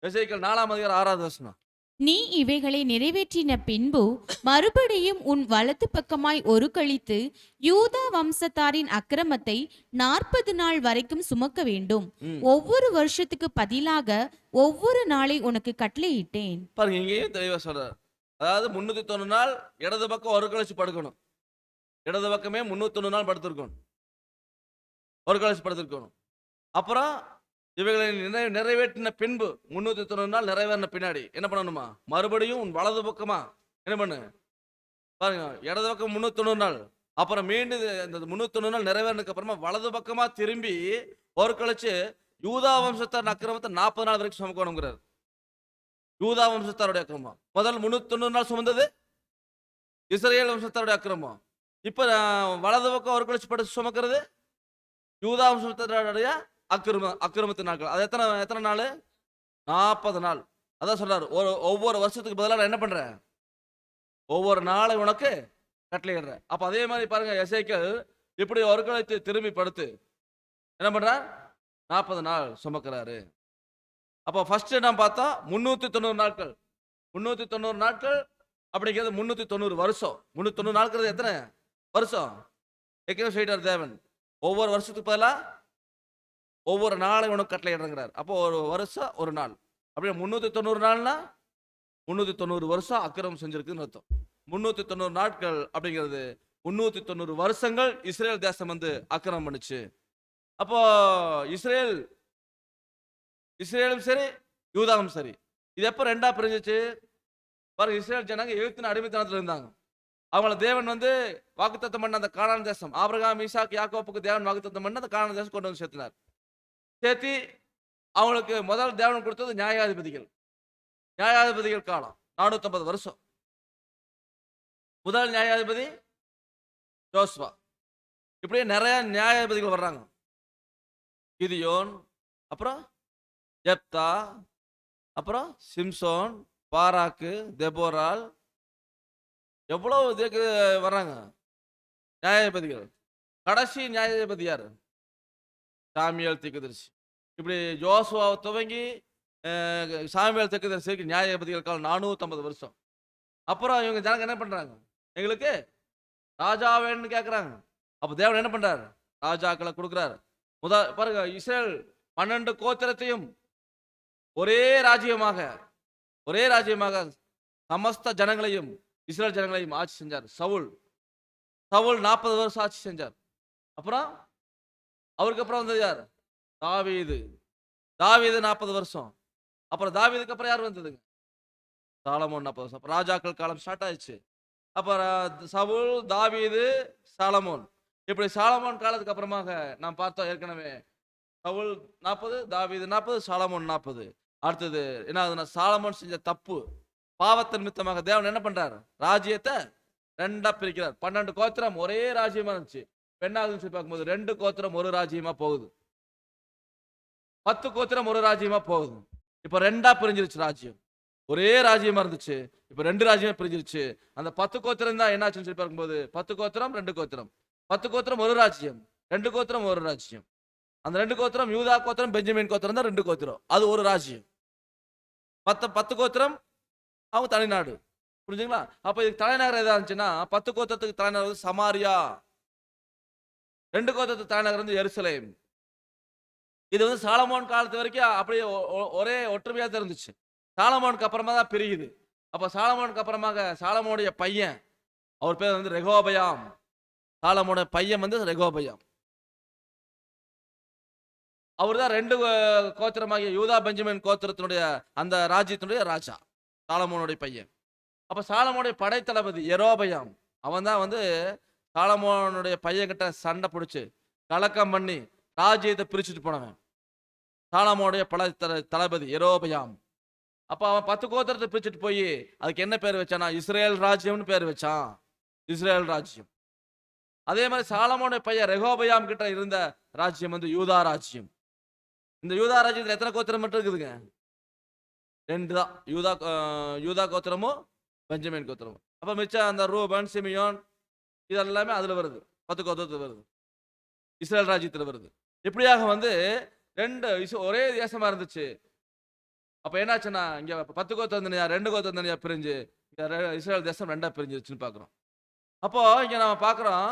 A: எசேக்கியேல் 4ஆம் அதிகாரம் 6வது வசனம்.
B: நீ இவைகளை நிறைவேற்றின பின்பு மறுபடியும் உன் வலது பக்கமாய் ஒரு கழித்து யூதா வம்சத்தாரின் அக்கிரமத்தை 40 நாள் வரைக்கும் சுமக்க வேண்டும். ஒவ்வொரு வருஷத்துக்கு பதிலாக ஒவ்வொரு நாளை உனக்கு கட்டளையிட்டேன்.
A: பாருங்க, இங்கேயும் தெளிவா சொல்றார். அதாவது 390 நாள் இடது பக்கம் ஒரு கழிச்சு படுக்கணும். இடது பக்கமே 390 நாள் படுத்திருக்கணும். ஒரு கழிச்சு படுத்திருக்கணும். அப்புறம் இவைகளை நிறைவேற்றின பின்பு 390 நாள் நிறைவேறின பின்னாடி என்ன பண்ணணுமா? மறுபடியும் உன் வலது பக்கமா என்ன பண்ணு? பாருங்க, இடது பக்கம் 390 நாள், அப்புறம் மீண்டும் இந்த 390 நாள் நிறைவேறினதுக்கு அப்புறமா வலது பக்கமா திரும்பி ஒரு கழிச்சு யூதா வம்சத்தார் அக்கிரமத்தை 40 நாள் வரைக்கும் சுமக்கணுங்கிறார். யூதா வம்சத்தாருடைய அக்கிரமம் முதல் 390 நாள் சுமந்தது இஸ்ரேல் வம்சத்தாருடைய அக்கிரமம். இப்ப வலது பக்கம் ஒரு கழிச்சு படுத்து சுமக்கிறது யூதா வம்சத்தாருடைய அக்கிரமத்தின் நாட்கள். அது எத்தனை நாள்? 40 நாள். அதான் சொல்றாரு, ஒவ்வொரு வருஷத்துக்கு பதிலாக நான் என்ன பண்றேன்? ஒவ்வொரு நாளை உனக்கு கட்டளையிடுறேன். அப்ப அதே மாதிரி பாருங்க, எசேக்கியேல் இப்படி ஒரு கழித்து திரும்பி படுத்து என்ன பண்றார்? 40 நாள் சுமக்கிறாரு. அப்போ ஃபர்ஸ்ட் நாம் பார்த்தா 390 நாட்கள். 390 நாட்கள் அப்படிங்கிறது 390 வருஷம். 390 நாட்கள் எத்தனை வருஷம்? ஏற்கனவே சொல்லிட்டார் தேவன், ஒவ்வொரு வருஷத்துக்கு பதிலாக ஒவ்வொரு நாளை உனக்கு கட்டளை இடுங்கிறார். அப்போ ஒரு வருஷம் ஒரு நாள், அப்படியே 390 நாள்னா 390 வருஷம் அக்கிரமம் செஞ்சிருக்குன்னு அர்த்தம். 390 நாட்கள் அப்படிங்கிறது 390 வருஷங்கள் இஸ்ரேல் தேசம் வந்து அக்கிரமம் பண்ணுச்சு. அப்போ இஸ்ரேலும் சரி யூதாவும் சரி, இது எப்போ ரெண்டா பிரிஞ்சிச்சு பாருங்க. இஸ்ரேல் ஜனங்க எகிப்தின் அடிமைத்தனத்தில் இருந்தாங்க. அவங்கள தேவன் வந்து வாக்குத்தத்தம் பண்ண அந்த கானான் தேசம், ஆபிரகாம் ஈசாக் யாக்கோப்புக்கு தேவன் வாக்குத்தத்தம் பண்ண அந்த கானான் தேசம் கொண்டு வந்து சேர்த்தினார். சேர்த்தி அவங்களுக்கு முதல் தேவன் கொடுத்தது நியாயாதிபதிகள் காலம் 450 வருஷம். முதல் நியாயாதிபதி யோசுவா. இப்படியே நிறைய நியாயாதிபதிகள் வர்றாங்க. கிதியோன், அப்புறம் ஜெப்தா, அப்புறம் சிம்சோன், பாராக்கு, தெபோரால், எவ்வளவு இதுக்கு வர்றாங்க நியாயாதிபதிகள். கடைசி நியாயாதிபதி யாரு? சாமியேல் தீர்க்கதரிசி. இப்படி யோசுவாவை துவங்கி சாமியேல் தீர்க்கதரிசிக்கு நியாயாதிபதிகள் காலம் 450 வருஷம். அப்புறம் இவங்க ஜனங்க என்ன பண்றாங்க? எங்களுக்கு ராஜா வேணும்னு கேட்குறாங்க. அப்போ தேவன் என்ன பண்றாரு? ராஜாக்களை கொடுக்குறாரு. பாருங்க, இஸ்ரேல் 12 கோத்திரத்தையும் ஒரே ராஜ்யமாக சமஸ்த ஜனங்களையும் இஸ்ரேல் ஜனங்களையும் ஆட்சி செஞ்சார். சவுல் 40 வருஷம் ஆட்சி செஞ்சார். அப்புறம் அவருக்கு அப்புறம் வந்தது யார்? தாவீது 40 வருஷம். அப்புறம் தாவீதுக்கு அப்புறம் யார் வந்ததுங்க? சாலமோன் 40 வருஷம். அப்போ ராஜாக்கள் காலம் ஸ்டார்ட் ஆயிடுச்சு. அப்புறம் சவுல், தாவீது, சாலமோன். இப்படி சாலமோன் காலத்துக்கு அப்புறமாக நாம் பார்த்தோம் ஏற்கனவே. சவுல் 40, தாவீது 40, சாலமோன் 40. அடுத்தது என்ன ஆகுதுன்னா, சாலமோன் செஞ்ச தப்பு பாவத்தின் நிமித்தமாக தேவன் என்ன பண்றார்? ராஜ்யத்தை ரெண்டா பிரிக்கிறார். 12 கோத்திரம் ஒரே ராஜ்யமா இருந்துச்சு. பெண்ணாகுதுன்னு சொல்லி பார்க்கும்போது 2 கோத்திரம் ஒரு ராஜ்யமா போகுது. 10 கோத்திரம் ஒரு ராஜ்யமா போகுது. இப்ப ரெண்டா பிரிஞ்சிருச்சு ராஜ்யம். ஒரே ராஜ்யமா இருந்துச்சு, இப்ப 2 ராஜ்யமா பிரிஞ்சிருச்சு. அந்த 10 கோத்திரம் தான் என்னாச்சுன்னு சொல்லி பார்க்கும்போது 10 கோத்திரம் 2 கோத்திரம். 10 கோத்திரம் ஒரு ராஜ்யம், 2 கோத்திரம் ஒரு ராஜ்யம். அந்த 2 கோத்திரம் யூதா கோத்திரம், பெஞ்சமின் கோத்திரம் தான் 2 கோத்திரம். அது ஒரு ராஜ்யம். 10 கோத்திரம் அவங்க தனிநாடு. புரிஞ்சுங்களா? அப்ப இதுக்கு தலைநகர் எதா இருந்துச்சுன்னா 10 கோத்திரத்துக்கு தலைநகர் வந்து சமாரியா, 2 கோத்திரத்துக்கு தலைநகர் வந்து எருசலேம். இது வந்து சாலமோன் காலத்து வரைக்கும் அப்படியே ஒரே ஒற்றுமையா தான் இருந்துச்சு. சாலமோனுக்கு அப்புறமா தான் பிரியுது. அப்ப சாலமோனுக்கு அப்புறமாக சாலமோனுடைய பையன், அவர் பேர் வந்து ரெகோபயாம். சாலமோனுடைய பையன் வந்து ரெகோபயாம். அவர் தான் 2 கோத்திரமாகிய யூதா பெஞ்சமின் கோத்திரத்தினுடைய அந்த ராஜ்யத்தினுடைய ராஜா, சாலமோனுடைய பையன். அப்ப சாலமோனுடைய படைத்தளபதி யெரொபெயாம் அவன் தான் வந்து சாலமோனுடைய பையன்கிட்ட சண்டை பிடிச்சு கலக்கம் பண்ணி ராஜ்யத்தை பிரிச்சுட்டு போனவன். சாலமோனுடைய தளபதி யெரொபெயாம். அப்ப அவன் 10 கோத்திரத்தை பிரிச்சுட்டு போய் அதுக்கு என்ன பேர் வச்சானா, இஸ்ரேல் ராஜ்யம்னு பேர் வச்சான். இஸ்ரேல் ராஜ்யம். அதே மாதிரி சாலமோனுடைய பையன் ரெகோபெயாம் கிட்ட இருந்த ராஜ்யம் வந்து யூதா ராஜ்யம். இந்த யூதா ராஜ்யத்தில் எத்தனை கோத்திரம் மட்டும் இருக்குதுங்க? 2 தான். யூதா கோத்திரமும் பெஞ்சமின் கோத்திரமும். அப்ப மிச்சம் அந்த ரூபன், சிமியோன் இதெல்லாமே அதுல வருது. 10 கோத்திரத்துல வருது. இஸ்ரேல் ராஜ்யத்துல வருது. இப்படியாக வந்து 2 ஒரே தேசமா இருந்துச்சு. அப்ப என்னாச்சுன்னா இங்க 10 கோத்திரம் தனியா 2 கோத்திரம் தனியா பிரிஞ்சு இஸ்ரேல் தேசம் 2ஆ பிரிஞ்சிருச்சுன்னு பாக்குறோம். அப்போ இங்க நம்ம பாக்குறோம்,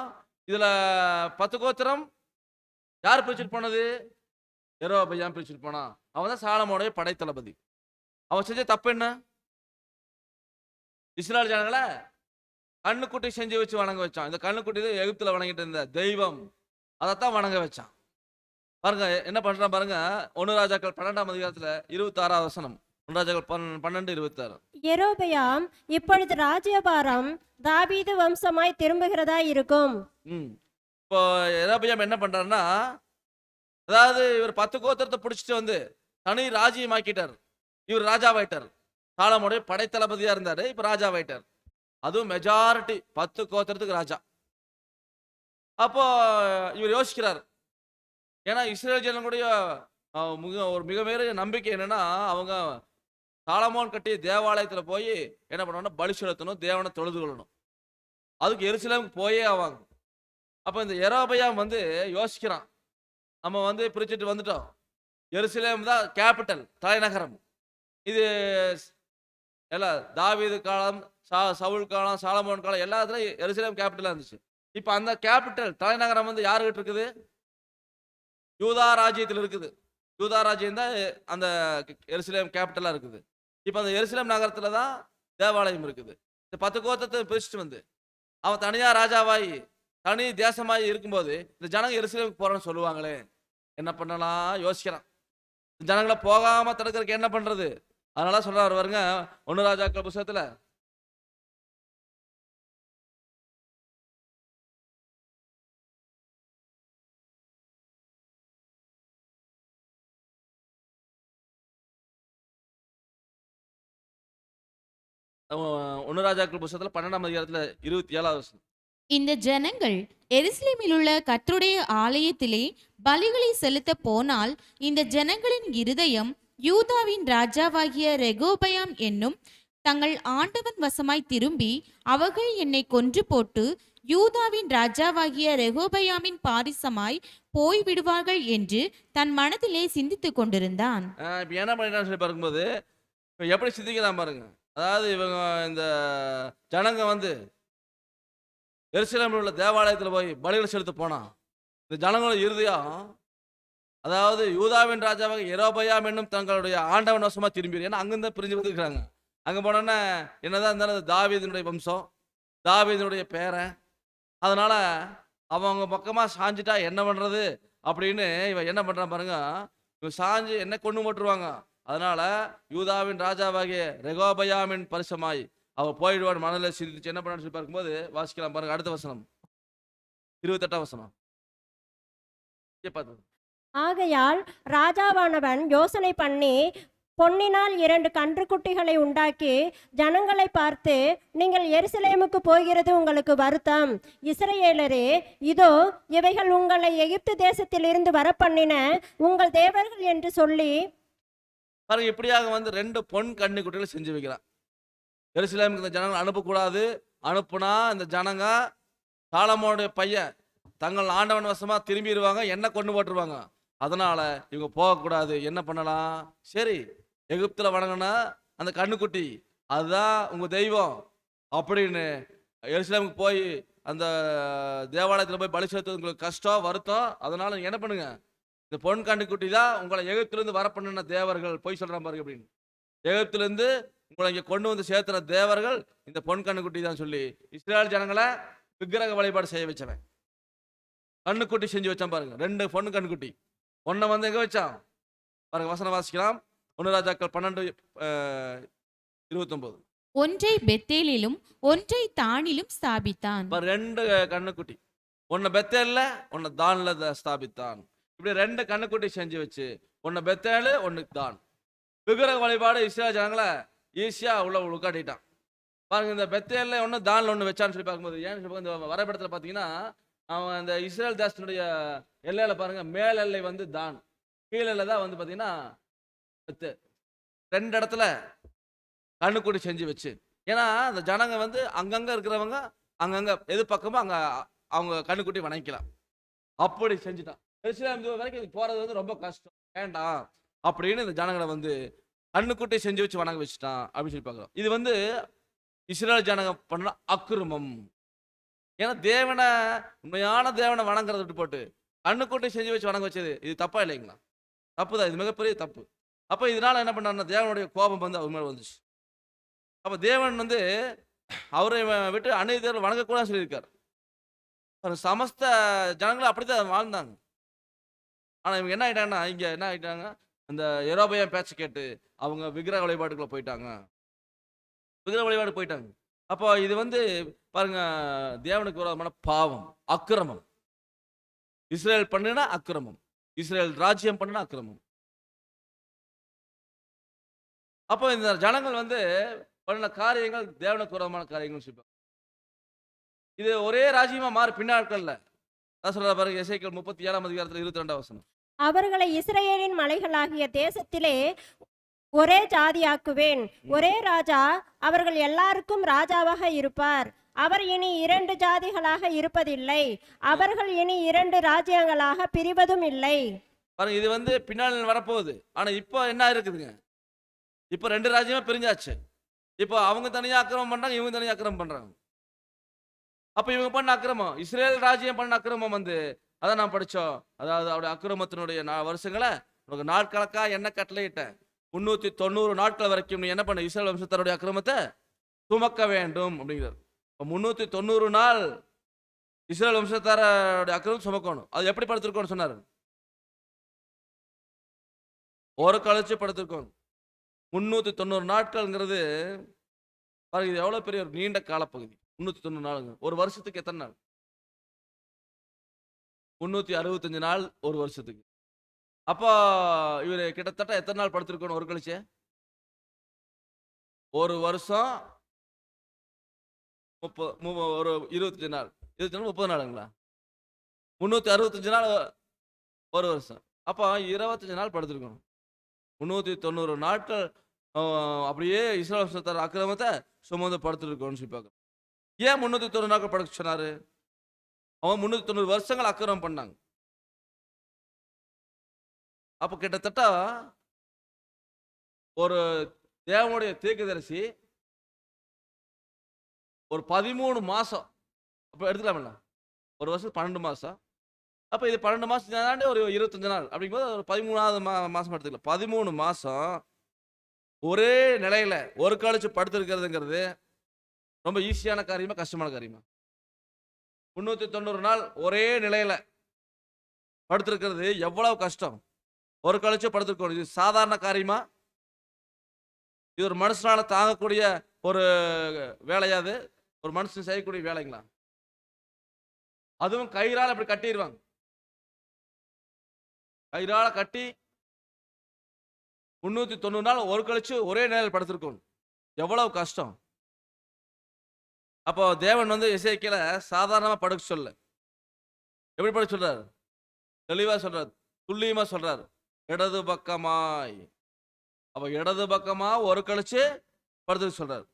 A: இதுல 10 கோத்திரம் யார் பிரிச்சுட்டு போனது? யெரொபெயாம் பிரிச்சுட்டு போனான். அவன் தான் சாலமோனுடைய படைத்தளபதி. அவன் செஞ்ச தப்பு என்ன? இஸ்ரேல் ஜனங்களை கண்ணுக்குட்டி செஞ்சு வச்சு வணங்க வச்சான். இந்த கண்ணுக்குட்டி எகிப்துல வணங்கிட்டு இருந்த தெய்வம், அதைத்தான் வணங்க வச்சான். பாருங்க என்ன பண்றான் பாருங்க. 1 ராஜாக்கள் 12ஆம் அதிகாரத்துல 26ஆவது வசனம். 1 ராஜாக்கள் 12:26.
C: யெரொபெயாம் இப்பொழுது ராஜ்யபாரம் தாவீது வம்சமாய் திரும்புகிறதா இருக்கும்.
A: இப்போ யெரொபெயாம் என்ன பண்றாருன்னா, அதாவது இவர் 10 கோத்திரத்தை பிடிச்சிட்டு வந்து தனி ராஜ்யமாக்கிட்டார். இவர் ராஜாவாயிட்டார். சாலமோனுடைய படைத்தளபதியா இருந்தாரு, இப்ப ராஜாவாயிட்டார். அதுவும் மெஜாரிட்டி 10 கோத்திரத்துக்கு ராஜா. அப்போ இவர் யோசிக்கிறார். ஏன்னா இஸ்ரேல் ஜனங்களுடைய ஒரு மிக பெரிய நம்பிக்கை என்னன்னா, அவங்க சாலமோன் கட்டிய தேவாலயத்துல போய் என்ன பண்ணுவாங்கன்னா பலி செலுத்தணும், தேவனை தொழுது கொள்ளணும். அதுக்கு எருசலேமுக்கு போயே ஆவாங்க. அப்ப இந்த யெரொபெயாம் வந்து யோசிக்கிறான், நம்ம வந்து பிரிச்சுட்டு வந்துட்டோம். எருசலேம் தான் கேபிட்டல், தலைநகரம். இது எல்லாம் தாவீது காலம், சவுல் காலம், சாலமோன் காலம் எல்லாத்துலயும் எருசலேம் கேபிட்டலா இருந்துச்சு. இப்ப அந்த கேபிட்டல் தலைநகரம் வந்து யாருகிட்ட இருக்குது? யூதா ராஜ்யத்தில் இருக்குது. யூதா ராஜ்யம் தான் அந்த எருசலேம் கேபிட்டலா இருக்குது. இப்ப அந்த எருசலேம் நகரத்துல தான் தேவாலயம் இருக்குது. இந்த 10 கோத்திரத்தை பிரிச்சுட்டு வந்து அவன் தனியா ராஜாவாய் தனி தேசமாய் இருக்கும்போது இந்த ஜனங்க எருசலேமுக்கு போறேன்னு சொல்லுவாங்களே, என்ன பண்ணலாம் யோசிக்கிறான். ஜனங்களை போகாம தடுக்கிறதுக்கு என்ன பண்றது? அதனால சொல்றாரு பாருங்க 1 ராஜாக்கள் புத்தகத்துல ஒன்னு ராஜாக்கள் புத்தகத்துல 12ஆம் அதிகாரத்துல 27வது வசனம்.
B: இந்த ஜனங்கள் எருசலேமில் உள்ள கர்த்தருடைய ஆலயத்திலே பலிகளை செலுத்த போனால் இந்த ஜனங்களின் இருதயம் யூதாவின் ராஜாவாகிய ரெகோபெயாம் என்னும் தங்கள் ஆண்டவன் வசமாய் திரும்பி அவர்கள் என்னை கொன்று போட்டு யூதாவின் ராஜாவாகிய ரெகோபெயாமின் பாரிசமாய் போய்விடுவார்கள் என்று தன் மனதிலே சிந்தித்துக் கொண்டிருந்தான்.
A: இப்ப என்ன பண்ணிட்டான்னு சொல்லி பார்க்கும்போது இப்ப எப்படி சிந்திக்கிறான் பாருங்க. அதாவது இவங்க இந்த ஜனங்க வந்து எருசலேமில் உள்ள தேவாலயத்துல போய் பலிகளை செலுத்த போனான். இந்த ஜனங்களோட இருதயம் அதாவது யூதாவின் ராஜாவாக யெரொபெயாம் என்னும் தங்களுடைய ஆண்டவன் வசமா திரும்பி, ஏன்னா அங்கிருந்து பிரிஞ்சு வந்துருக்கிறாங்க. அங்க போனோன்னா என்னதான் இருந்தாலும் தாவீதினுடைய வம்சம், தாவீதினுடைய பேரன். அதனால அவங்க பக்கமா சாஞ்சிட்டா என்ன பண்றது அப்படின்னு இவன் என்ன பண்றான் பாருங்க. இவன் சாஞ்சு என்ன கொண்டு போட்டுருவாங்க. அதனால யூதாவின் ராஜாவாகிய ரெகோபெயாமின் பரிசமாய் அவ போயிடுவான் மனதில் சிந்திச்சு என்ன பண்ணான்னு சொல்லி பார்க்கும்போது வாசிக்கலாம் பாருங்க. அடுத்த வசனம் 28ஆம் வசனம்.
C: ஆகையால் ராஜாவானவன் யோசனை பண்ணி பொன்னினால் 2 கன்றுக்குட்டிகளை உண்டாக்கி ஜனங்களை பார்த்து, நீங்கள் எருசலேமுக்கு போகிறது உங்களுக்கு வருத்தம். இஸ்ரவேலரே, இதோ இவைகள் உங்களை எகிப்து தேசத்தில் இருந்து வரப்பண்ணின உங்கள் தேவர்கள் என்று சொல்லி
A: பாருங்க. இப்படியாக வந்து 2 பொன் கன்றுக்குட்டிகளை செஞ்சு வைக்கிறான். எருசலேமுக்கு இந்த ஜனங்கள் அனுப்பக்கூடாது. அனுப்புனா இந்த ஜனங்க சாலமோனுடைய பையன் தங்கள் ஆண்டவன் வசமா திரும்பிடுவாங்க, என்ன கொண்டு போட்டுருவாங்க. அதனால இவங்க போகக்கூடாது. என்ன பண்ணலாம்? சரி, எகிப்துல வணங்கினா அந்த கண்ணுக்குட்டி அதுதான் உங்க தெய்வம் அப்படின்னு எருசலேமுக்கு போய் அந்த தேவாலயத்தில் போய் பலி செலுத்துறது உங்களுக்கு கஷ்டம், வருத்தம். அதனால நீங்க என்ன பண்ணுங்க, இந்த பொன் கண்ணுக்குட்டி தான் உங்களை எகிப்திலிருந்து வர பண்ணின தேவர்கள். போய் சொல்றான் பாருங்க அப்படின்னு. எகிப்திலிருந்து உங்களை இங்க கொண்டு வந்து சேர்த்துன தேவர்கள் இந்த பொன் கண்ணுக்குட்டி தான் சொல்லி இஸ்ரேல் ஜனங்களை விக்கிரக வழிபாடு செய்ய வச்சவன். கண்ணுக்குட்டி செஞ்சு வச்சான் பாருங்க. 2 பொண்ணு கண்ணுக்குட்டி. ஒன்னை வந்து எங்க வச்சான் பாருங்க. வசனம் வாசிக்கலாம். 1 ராஜாக்கள் 12:29.
B: ஒன்றை பெத்தேலிலும் ஒன்றை தானிலும் ஸ்தாபித்தான்.
A: இப்ப 2 கண்ணுக்குட்டி, ஒன்னு பெத்தேல்ல ஒன்னு தான்ல ஸ்தாபித்தான். இப்படி 2 கண்ணுக்குட்டி செஞ்சு வச்சு ஒன்னு பெத்தேலு ஒன்னு தான். விக்கிரக வழிபாடு இஸ்ரேல் ஜனங்களை ஈஸியா உள்ள உட்காட்டிட்டான். பாருங்க, இந்த பெத்தேல்ல ஒன்று தான்ல ஒன்று வச்சான்னு சொல்லி பார்க்கும்போது, ஏன்னு சொல்லி இந்த வரைபடத்தில் பார்த்தீங்கன்னா, அவன் இந்த இஸ்ரேல் தேசத்தினுடைய எல்லையில பாருங்க, மேல் எல்லை வந்து தான், கீழ் எல்லை தான் வந்து பார்த்தீங்கன்னா பெத்து. 2 இடத்துல கண்ணுக்குட்டி செஞ்சு வச்சு, ஏன்னா அந்த ஜனங்க வந்து அங்கங்க இருக்கிறவங்க அங்கங்க எது பக்கமோ அங்க அவங்க கண்ணுக்குட்டி வணங்கிக்கலாம். அப்படி செஞ்சுட்டான். எருசலேம் வரைக்கும் போறது வந்து ரொம்ப கஷ்டம், வேண்டாம் அப்படின்னு இந்த ஜனங்களை வந்து கண்ணுக்குட்டி செஞ்சு வச்சு வணங்க வச்சுட்டான் அப்படின்னு சொல்லி பார்க்குறோம். இது வந்து இஸ்ரேல் ஜனங்க பண்ண அக்கிரமம். ஏன்னா தேவனை, உண்மையான தேவனை வணங்குறத விட்டு போட்டு கண்ணுக்குட்டி செஞ்சு வச்சு வணங்க வச்சது இது தப்பா இல்லைங்களா? தப்பு தான், இது மிகப்பெரிய தப்பு. அப்போ இதனால என்ன பண்ணாருன்னா, தேவனுடைய கோபம் வந்து அவர் மேலே வந்துச்சு. அப்போ தேவன் வந்து அவரை விட்டு அநேகர் வணங்கக்கூடாதுன்னு சொல்லியிருக்காரு. சமஸ்த ஜனங்களும் அப்படித்தான் வாழ்ந்தாங்க. ஆனால் இவங்க என்ன ஆயிட்டாங்கன்னா, இங்கே என்ன ஆயிட்டாங்க, அந்த யெரொபெயாம் பேச்சை கேட்டு அவங்க விக்கிரக வழிபாட்டுக்குள்ள போயிட்டாங்க. விக்கிரக வழிபாடு போயிட்டாங்க. அப்போ இது வந்து பாருங்க, தேவனுக்கு விரோதமான பாவம், அக்கிரமம். இஸ்ரேல் பண்ணுனா அக்கிரமம், இஸ்ரேல் ராஜ்யம் பண்ணுனா அக்கிரமம். அப்போ இந்த ஜனங்கள் வந்து பண்ண காரியங்கள் தேவனுக்கு விரோதமான காரியங்கள் சொல்லுவாங்க. இது ஒரே ராஜ்யமா மாறி பின்னாட்கள்ல சொல்ற பாருங்க, எசேக்கியேல் 37ஆம் அதிகாரத்தில் 22ஆம் வசனம்.
C: அவர்களை இஸ்ரவேலின் மலைகளாகிய தேசத்திலே ஒரே ஜாதியாக்குவேன், ஒரே ராஜா அவர்கள் எல்லாருக்கும் ராஜாவாக இருப்பார். அவர் இனி 2 ஜாதிகளாக இருப்பதில்லை, அவர்கள் இனி 2 ராஜ்யங்களாக பிரிவதும் இல்லை.
A: பாருங்க, இது வந்து பின்னால் வரப்போகுது. ஆனா இப்போ என்ன இருக்குதுங்க, இப்போ 2 ராஜ்யமா பிரிஞ்சாச்சு. இப்போ அவங்க தனியா அக்கிரமம் பண்றாங்க, இவங்க தனியா அக்கிரமம் பண்றாங்க. அப்ப இவங்க பண்ண அக்கிரமம், இஸ்ரேல் ராஜ்யம் பண்ண அக்கிரமம் வந்து அதான் நான் படிச்சோம். அதாவது அவருடைய அக்கிரமத்தினுடைய வருஷங்களை உனக்கு நாட்கணக்கா என்ன கட்டளையிட்டேன், 390 நாட்கள் வரைக்கும் நீ என்ன பண்ண, இஸ்ரேல் வம்சத்தாருடைய அக்கிரமத்தை சுமக்க வேண்டும் அப்படிங்கிறார். 390 நாள் இஸ்ரேல் வம்சத்தாருடைய அக்கிரமம் சுமக்கணும். அது எப்படி படுத்திருக்கோன்னு சொன்னார், ஒரு கழிச்சு படுத்திருக்கோம். 390 நாட்கள்ங்கிறது பாருங்க, இது எவ்வளவு பெரிய ஒரு நீண்ட காலப்பகுதி. 390 நாளுங்க. ஒரு வருஷத்துக்கு எத்தனை நாள்? 365 நாள் ஒரு வருஷத்துக்கு. அப்போ இவர் கிட்டத்தட்ட எத்தனை நாள் படுத்திருக்கணும் ஒரு கழிச்சு? ஒரு வருஷம் ஒரு 25 நாள், 25 நாள் 30 நாளுங்களா? 365 நாள் ஒரு வருஷம். அப்போ 25 நாள் படுத்திருக்கணும். 390 நாட்கள் அப்படியே இஸ்ரேல் வம்சத்தார் அக்கிரமத்தை சுமந்து படுத்திருக்கோன்னு சொல்லி பார்க்கணும். ஏன் 390 நாட்கள் படுக்க சொன்னாரு? அவன் 390 வருஷங்கள் அக்கிரமம் பண்ணாங்க. அப்போ கிட்டத்தட்ட ஒரு தேவனுடைய தீர்க்கதரிசி ஒரு 13 மாசம், அப்போ எடுத்துக்கலாம்ல, ஒரு வருஷம் 12 மாசம். அப்போ இது 12 மாசம் தாண்டி ஒரு 25 நாள் அப்படிங்கும்போது ஒரு 13வது மாசம் எடுத்துக்கலாம். 13 மாசம் ஒரே நிலையில ஒரு கழிச்சு படுத்திருக்கிறதுங்கிறது ரொம்ப ஈஸியான காரியமா கஷ்டமான காரியமா? 390 நாள் ஒரே நிலையில படுத்திருக்கிறது எவ்வளவு கஷ்டம். ஒரு கழிச்சு படுத்திருக்கணும். இது சாதாரண காரியமா? இது ஒரு மனுஷனால தாங்கக்கூடிய ஒரு வேலையாது? ஒரு மனுஷன் செய்யக்கூடிய வேலைங்களா? அதுவும் கயிறால அப்படி கட்டிடுவாங்க. கயிறால கட்டி 390 நாள் ஒரு கழிச்சு ஒரே நிலையில் படுத்திருக்கணும். எவ்வளவு கஷ்டம். அப்போ தேவன் வந்து எசேக்கியேலை சாதாரணமா படுக்க சொல்ல, எப்படி படுக்க சொல்றாரு? தெளிவா சொல்றாரு, துல்லியமா சொல்றாரு, இடது பக்கமாய். அப்போ இடது பக்கமா ஒரு கழிச்சு படுத்துக்க சொல்றாரு.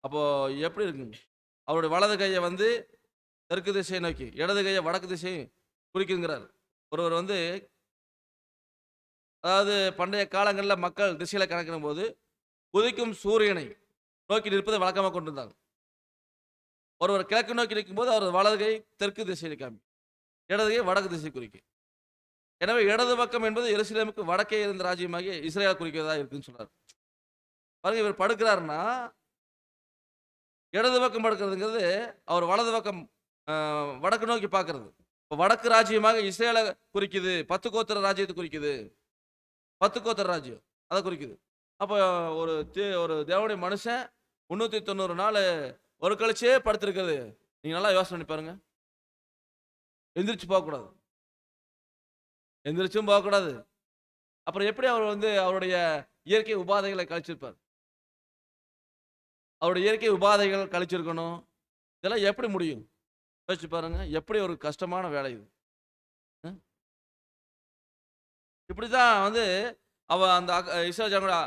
A: அப்போ எப்படி இருக்குங்க? அவருடைய வலது கையை வந்து தெற்கு திசையை நோக்கி, இடது கையை வடக்கு திசையை குறிக்குங்கிறார். ஒருவர் வந்து, அதாவது பண்டைய காலங்களில் மக்கள் திசையில கணக்கிடும் போது உதிக்கும் சூரியனை நோக்கி நிற்பதை வழக்கமாக கொண்டிருந்தாங்க. ஒருவர் கிழக்கு நோக்கி நிற்கும் போது அவர் வலது கை தெற்கு திசையை காமி, இடது கை வடக்கு திசை குறிக்கும். எனவே இடது பக்கம் என்பது எருசலேமுக்கு வடக்கே இருந்த ராஜ்யமாகிய இஸ்ரேல் குறிக்கிறதா இருக்குன்னு சொல்றாரு. பாருங்க, இவர் படுக்கிறாருன்னா இடது பக்கம் படுக்கிறதுங்கிறது அவர் வலது பக்கம் வடக்கு நோக்கி பார்க்கறது. இப்போ வடக்கு ராஜ்யமாக இஸ்ரேலை குறிக்குது, 10 கோத்திர ராஜ்யத்தை குறிக்குது. 10 கோத்திர ராஜ்யம் அதை குறிக்குது. அப்போ ஒரு தேவனுடைய மனுஷன் 390 நாள் ஒரு கழிச்சே படுத்திருக்கிறது. நீங்க நல்லா யோசனை பண்ணி பாருங்க. எந்திரிச்சு போகக்கூடாது, எந்திரிச்சும் போகக்கூடாது. அப்புறம் எப்படி அவர் வந்து அவருடைய இயற்கை உபாதைகளை கழிச்சிருப்பார்? அவருடைய இயற்கை உபாதைகள் கழிச்சிருக்கணும். இதெல்லாம் எப்படி முடியும்? யோசிச்சு பாருங்க. எப்படி ஒரு கஷ்டமான வேலை இது. அ? இப்படிதான் வந்து அவ அந்த இஸ்ரவேல் ஜனங்களோட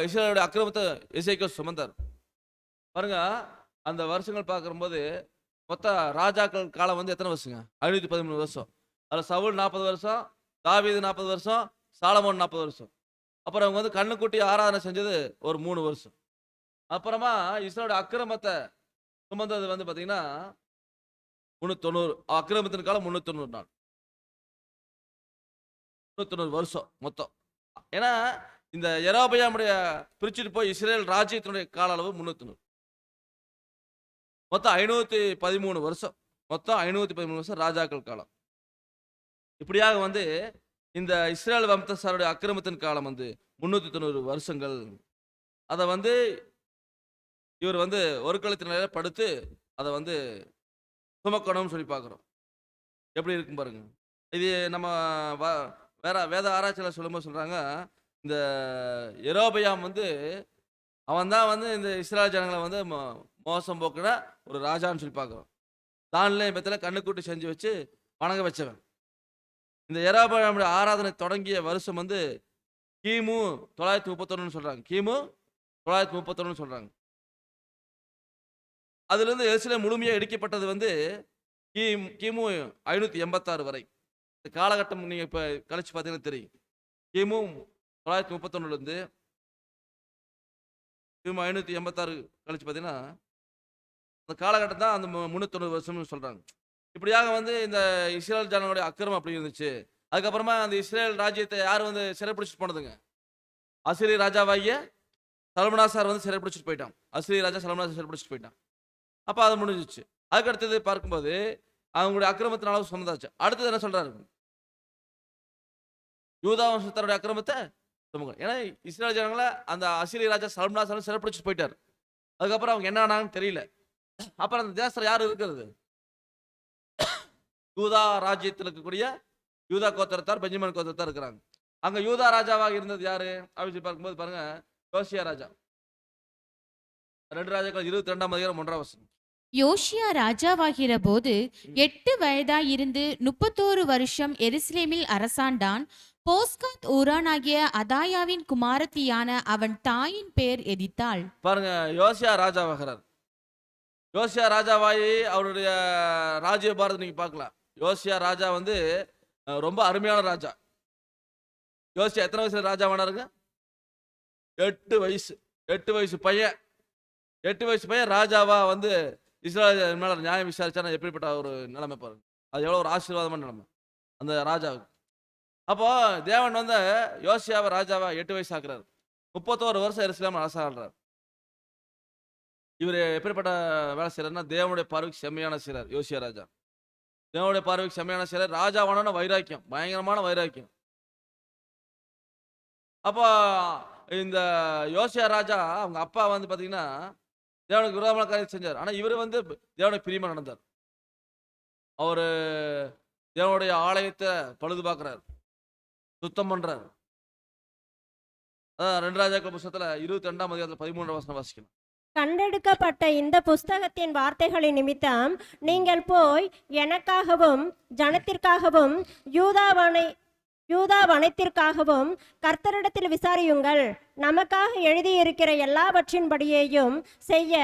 A: இஸ்ரவேலுடைய அக்கிரமத்தை எசேக்கியேல் சுமந்தார். பாருங்க, அந்த வருஷங்கள் பார்க்கும்போது மொத்த ராஜாக்கள் காலம் வந்து எத்தனை வருஷங்க? 513 வருஷம். அதுல சவுல் 40 வருஷம், தாவீது 40 வருஷம், சாலமோன் 40 வருஷம். அப்புறம் அவங்க வந்து கண்ணுக்குட்டி ஆராதனை செஞ்சது ஒரு 3 வருஷம். அப்புறமா இஸ்ரவேலுடைய அக்கிரமத்தை சுமந்தது வந்து பார்த்தீங்கன்னா 390. அக்கிரமத்தின் காலம் 390 நாள், 390 வருஷம் மொத்தம். ஏன்னா இந்த யெரொபெயாமுடைய பிரிச்சுட்டு போய் இஸ்ரேல் ராஜ்யத்தினுடைய கால அளவு 390. மொத்தம் 513 வருஷம். மொத்தம் 513 வருஷம் ராஜாக்கள் காலம். இப்படியாக வந்து இந்த இஸ்ரேல் வம்சத்தாருடைய அக்கிரமத்தின் காலம் வந்து 390 வருஷங்கள். அதை வந்து இவர் வந்து ஒரு கழுத்து நிலையில படுத்து அதை வந்து சுமக்கணும்னு சொல்லி பார்க்குறோம். எப்படி இருக்கும் பாருங்க. இது நம்ம வேற வேத ஆராய்ச்சியில் சொல்லும்போது சொல்றாங்க, இந்த யெரொபெயாம் வந்து அவன் தான் வந்து இந்த இஸ்ரேல் ஜனங்களை வந்து மோசம் போக்குன ஒரு ராஜான்னு சொல்லி பார்க்குறோம். தான்ல பத்தில கண்ணுக்குட்டி செஞ்சு வச்சு வணங்க வச்சவன். இந்த யெரொபெயாமுடைய ஆராதனை தொடங்கிய வருஷம் வந்து கிமு 931 சொல்றாங்க. கிமு 931 சொல்றாங்க. அதுல இருந்து எருசலேம் முழுமையாக இடிக்கப்பட்டது வந்து கிமு 586 வரை. இந்த காலகட்டம் நீங்க இப்ப கழிச்சு பார்த்தீங்கன்னா தெரியும். கிமு 931 இருந்து கிமு 586 கழிச்சு பார்த்தீங்கன்னா அந்த காலகட்டம் தான் அந்த 390 வருஷம்னு சொல்றாங்க. இப்படியாக வந்து இந்த இஸ்ரேல் ஜனங்களுடைய அக்கிரமம் அப்படி இருந்துச்சு. அதுக்கப்புறமா அந்த இஸ்ரேல் ராஜ்யத்தை யார் வந்து சிறைப்பிடிச்சிட்டு போனதுங்க? அசீரிய ராஜாவாகிய சல்மனாசார் வந்து சிறைப்பிடிச்சிட்டு போயிட்டான். அசீரிய ராஜா சல்மனாசார் சிறைப்பிடிச்சிட்டு போயிட்டான். அப்போ அது முடிஞ்சிச்சு. அதுக்கு அடுத்தது பார்க்கும்போது அவங்களுடைய அக்கிரமத்தின் அளவு சொன்னதாச்சு. அடுத்தது என்ன சொல்றாரு? யூதா வம்சத்தாருடைய அக்கிரமத்தை சுமக்கணும். ஏன்னா இஸ்ரேல் ஜனங்களை அந்த அசீரிய ராஜா சல்மனாசார் சிறைப்பிடிச்சிட்டு போயிட்டார். அதுக்கப்புறம் அவங்க என்ன ஆனாங்கன்னு தெரியல. அப்புறம் அந்த தேசத்தில் யார் இருக்கிறது? யூதா ராஜ்யத்தில் இருக்கக்கூடிய யூதா கோத்திரத்தார், பெஞ்சமின் கோத்திரத்தார் இருக்கிறாங்க. அங்க யூதா ராஜாவாக இருந்தது யாரு அப்படின்னு பார்க்கும்போது பாருங்க, யோசியா ராஜா. 2 ராஜாக்கள் 22ஆம் அதிகாரம் 1ஆம் வசனம்.
B: யோசியா ராஜாவாகிற போது 8 வயதாயிருந்து 31 வருஷம் எருசலேமில் அரசாண்டான். போஸ்காத் ஊரானாகிய அதாயாவின் குமாரத்தியான அவன் தாயின் பேர் எதித்தாள்.
A: பாருங்க, யோசியா ராஜாவாகிறார். யோசியா ராஜாவாயி அவருடைய ராஜ்ய பாரதி நீங்க பார்க்கலாம். யோசியா ராஜா வந்து ரொம்ப அருமையான ராஜா. யோசியா எத்தனை வயசுல ராஜாவானாருங்க? 8 வயசு. 8 வயசு பையன். 8 வயசு பையன் ராஜாவா வந்து இஸ்ரவேல் மேல நியாயம் விசாரிச்சா எப்படிப்பட்ட ஒரு நிலைமை பாருங்க. அது எவ்வளவு ஒரு ஆசீர்வாதமான நிலைமை அந்த ராஜாவுக்கு. அப்போ தேவன் வந்து யோசியாவை ராஜாவா 8 வயசு ஆக்குறாரு. 31 வருஷம் எருசலேம் அரசாள்றார். இவர் எப்படிப்பட்ட வேலை செய்யறாருன்னா, தேவனுடைய பார்வைக்கு செம்மையான செய்யறார். யோசியா ராஜா தேவனுடைய பார்வைக்கு செம்மையான செய்யறார். ராஜாவான வைராக்கியம், பயங்கரமான வைராக்கியம். அப்போ இந்த யோசியா ராஜா அவங்க அப்பா வந்து பாத்தீங்கன்னா தேவனுக்கு விரோதமான காரியத்தை செஞ்சார். ஆனா இவர் வந்து தேவனுக்கு பிரியமா நடந்தார். அவரு தேவனுடைய ஆலயத்தை பழுது பார்க்கிறார், சுத்தம் பண்றார். அதான் 2 ராஜாக்கள் புத்தகத்துல 22ஆம் அதிகாரத்துல 13ஆம் வசனம் வாசிக்கணும்.
C: கண்டெடுக்கப்பட்ட இந்த புஸ்தகத்தின் வார்த்தைகளின் நிமித்தம் நீங்கள் போய் எனக்காகவும் ஜனத்திற்காகவும் யூதா வனத்திற்காகவும் கர்த்தரிடத்தில் விசாரியுங்கள். நமக்காக எழுதியிருக்கிற எல்லாவற்றின்படியேயும் செய்ய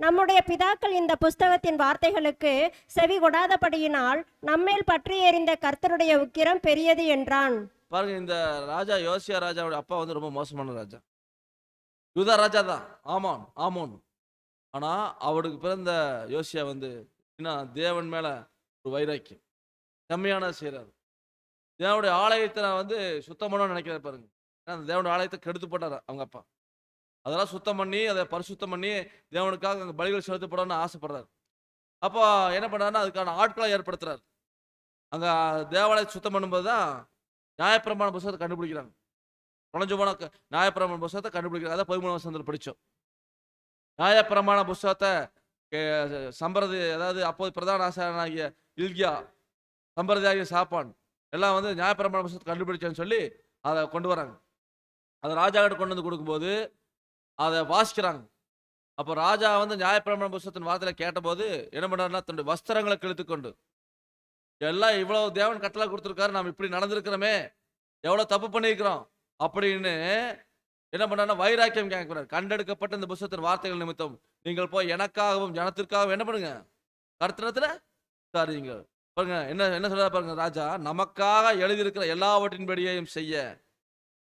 C: நம்முடைய பிதாக்கள் இந்த புஸ்தகத்தின் வார்த்தைகளுக்கு செவி கொடாதபடியினால் நம்மேல் பற்றி எறிந்த கர்த்தருடைய உக்கிரம் பெரியது என்றான்.
A: பாருங்க, இந்த ராஜா யோசியா ராஜாவோட அப்பா வந்து ரொம்ப மோசமான ராஜா. யூதா ராஜா தான், ஆமோன். ஆனா அவருக்கு பிறந்த யோசியா வந்து தேவன் மேல ஒரு வைராக்கியம், செம்மையான செய்யறாரு. தேவனுடைய ஆலயத்தை வந்து சுத்தம் பண்ணணும்னு நினைக்கிறார் பாருங்க. அந்த தேவனுடைய ஆலயத்தை கெடுத்து போட்டார் அவங்க அப்பா. அதெல்லாம் சுத்தம் பண்ணி அதை பரிசுத்தம் பண்ணி தேவனுக்காக அங்கே பலிகள் செலுத்தப்படணும்னு ஆசைப்படுறாரு. அப்போ என்ன பண்ணாருன்னா அதுக்கான ஆட்களை ஏற்படுத்துறாரு. அங்க தேவாலயத்தை சுத்தம் பண்ணும்போது தான் நியாயப்பிரமாண புத்தகத்தை கண்டுபிடிக்கிறாங்க. தொலைஞ்சு போன நியாயப்பிரமாண புஸ்தகத்தை கண்டுபிடிக்கிறார். அதான் 13 வசனத்தில் படித்தோம். நியாயப்பிரமாண புஸ்தகத்தை அதாவது அப்போது பிரதான ஆசாரியனாகிய இல்கியா, சம்பிரதாய சாப்பான் எல்லாம் வந்து நியாயப்பிரமாண புஸ்தகத்தை கண்டுபிடிச்சேன்னு சொல்லி அதை கொண்டு வராங்க. அதை ராஜா கிட்ட கொண்டு வந்து கொடுக்கும்போது அதை வாசிக்கிறாங்க. அப்போ ராஜா வந்து நியாயப்பிரமாண புஸ்தகத்தின் வார்த்தையில கேட்டபோது என்ன பண்றாருன்னா, தன்னுடைய வஸ்திரங்களை கிழித்து கொண்டு, எல்லாம் இவ்வளவு தேவன் கட்டளை கொடுத்துருக்காரு, நாம் இப்படி நடந்திருக்கிறோமே, எவ்வளவு தப்பு பண்ணியிருக்கிறோம் அப்படின்னு என்ன பண்றாருன்னா வைராக்கியம் கேட்கிறார். கண்டெடுக்கப்பட்ட இந்த புஸ்தகத்தின் வார்த்தைகள் நிமித்தம் நீங்கள் போய் எனக்காகவும் ஜனத்திற்காகவும் என்ன பண்ணுங்க, கர்த்தரிடத்துல விசாரியுங்க. பாருங்க என்ன என்ன சொல்றாரு பாருங்க ராஜா, நமக்காக எழுதியிருக்கிற எல்லாவற்றின்படியையும் செய்ய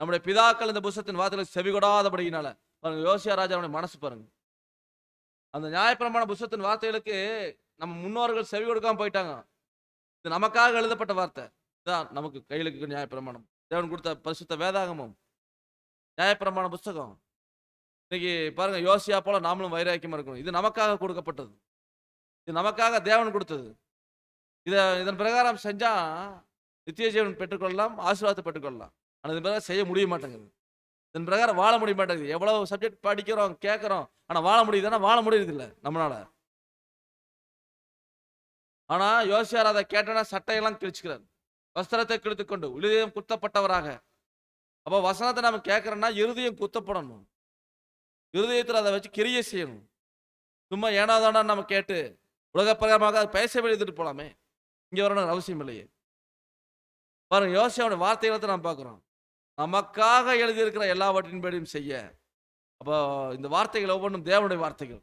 A: நம்முடைய பிதாக்கள் இந்த புஸ்தகத்தின் வார்த்தைகளுக்கு செவிகொடாதபடியினால. பாருங்க யோசியா ராஜாவுடைய மனசு பாருங்க. அந்த நியாயப்பிரமாண புஸ்தகத்தின் வார்த்தைகளுக்கு நம்ம முன்னோர்கள் செவி கொடுக்காம போயிட்டாங்க. இது நமக்காக எழுதப்பட்ட வார்த்தை தான். நமக்கு கையில் இருக்கிற நியாயப்பிரமாணம், தேவன் கொடுத்த பரிசுத்த வேதாகமம், நியாயப்பிரமாண புஸ்தகம். இன்னைக்கு பாருங்க யோசியா போல நாமளும் வைராக்கியமா இருக்கணும். இது நமக்காக கொடுக்கப்பட்டது, இது நமக்காக தேவன் கொடுத்தது. இதன் பிரகாரம் செஞ்சா நித்திய ஜீவன் பெற்றுக்கொள்ளலாம், ஆசீர்வாதத்தை பெற்றுக்கொள்ளலாம். ஆனால் இதன் பிரகாரம் செய்ய முடிய மாட்டேங்குது. இதன் பிரகாரம் வாழ முடிய மாட்டேங்குது. எவ்வளவு சப்ஜெக்ட் படிக்கிறோம் கேட்கிறோம், ஆனா வாழ முடியுதுன்னா வாழ முடியுது இல்லை நம்மளால. ஆனா யோசியார் அதை கேட்டனா சட்டையெல்லாம் கிழிச்சுக்கிறார், வஸ்திரத்தை கிழித்துக்கொண்டு இருதயம் குத்தப்பட்டவராக. அப்போ வசனத்தை நம்ம கேட்கறோம்னா இருதயம் குத்தப்படணும், இருதயத்தில் அதை வச்சு கிரியை செய்யணும். சும்மா ஏனாதானா நம்ம கேட்டு உலக பிரகாரமாக பேச எழுதிட்டு போலாமே, இங்க வரணும் அவசியம் இல்லையே. பாருங்க யோசியாவோட வார்த்தைகளை நாம் பார்க்கிறோம், நமக்காக எழுதியிருக்கிற எல்லாவற்றின்படியும் செய்ய. அப்போ இந்த வார்த்தைகள் ஒவ்வொன்றும் தேவனுடைய வார்த்தைகள்.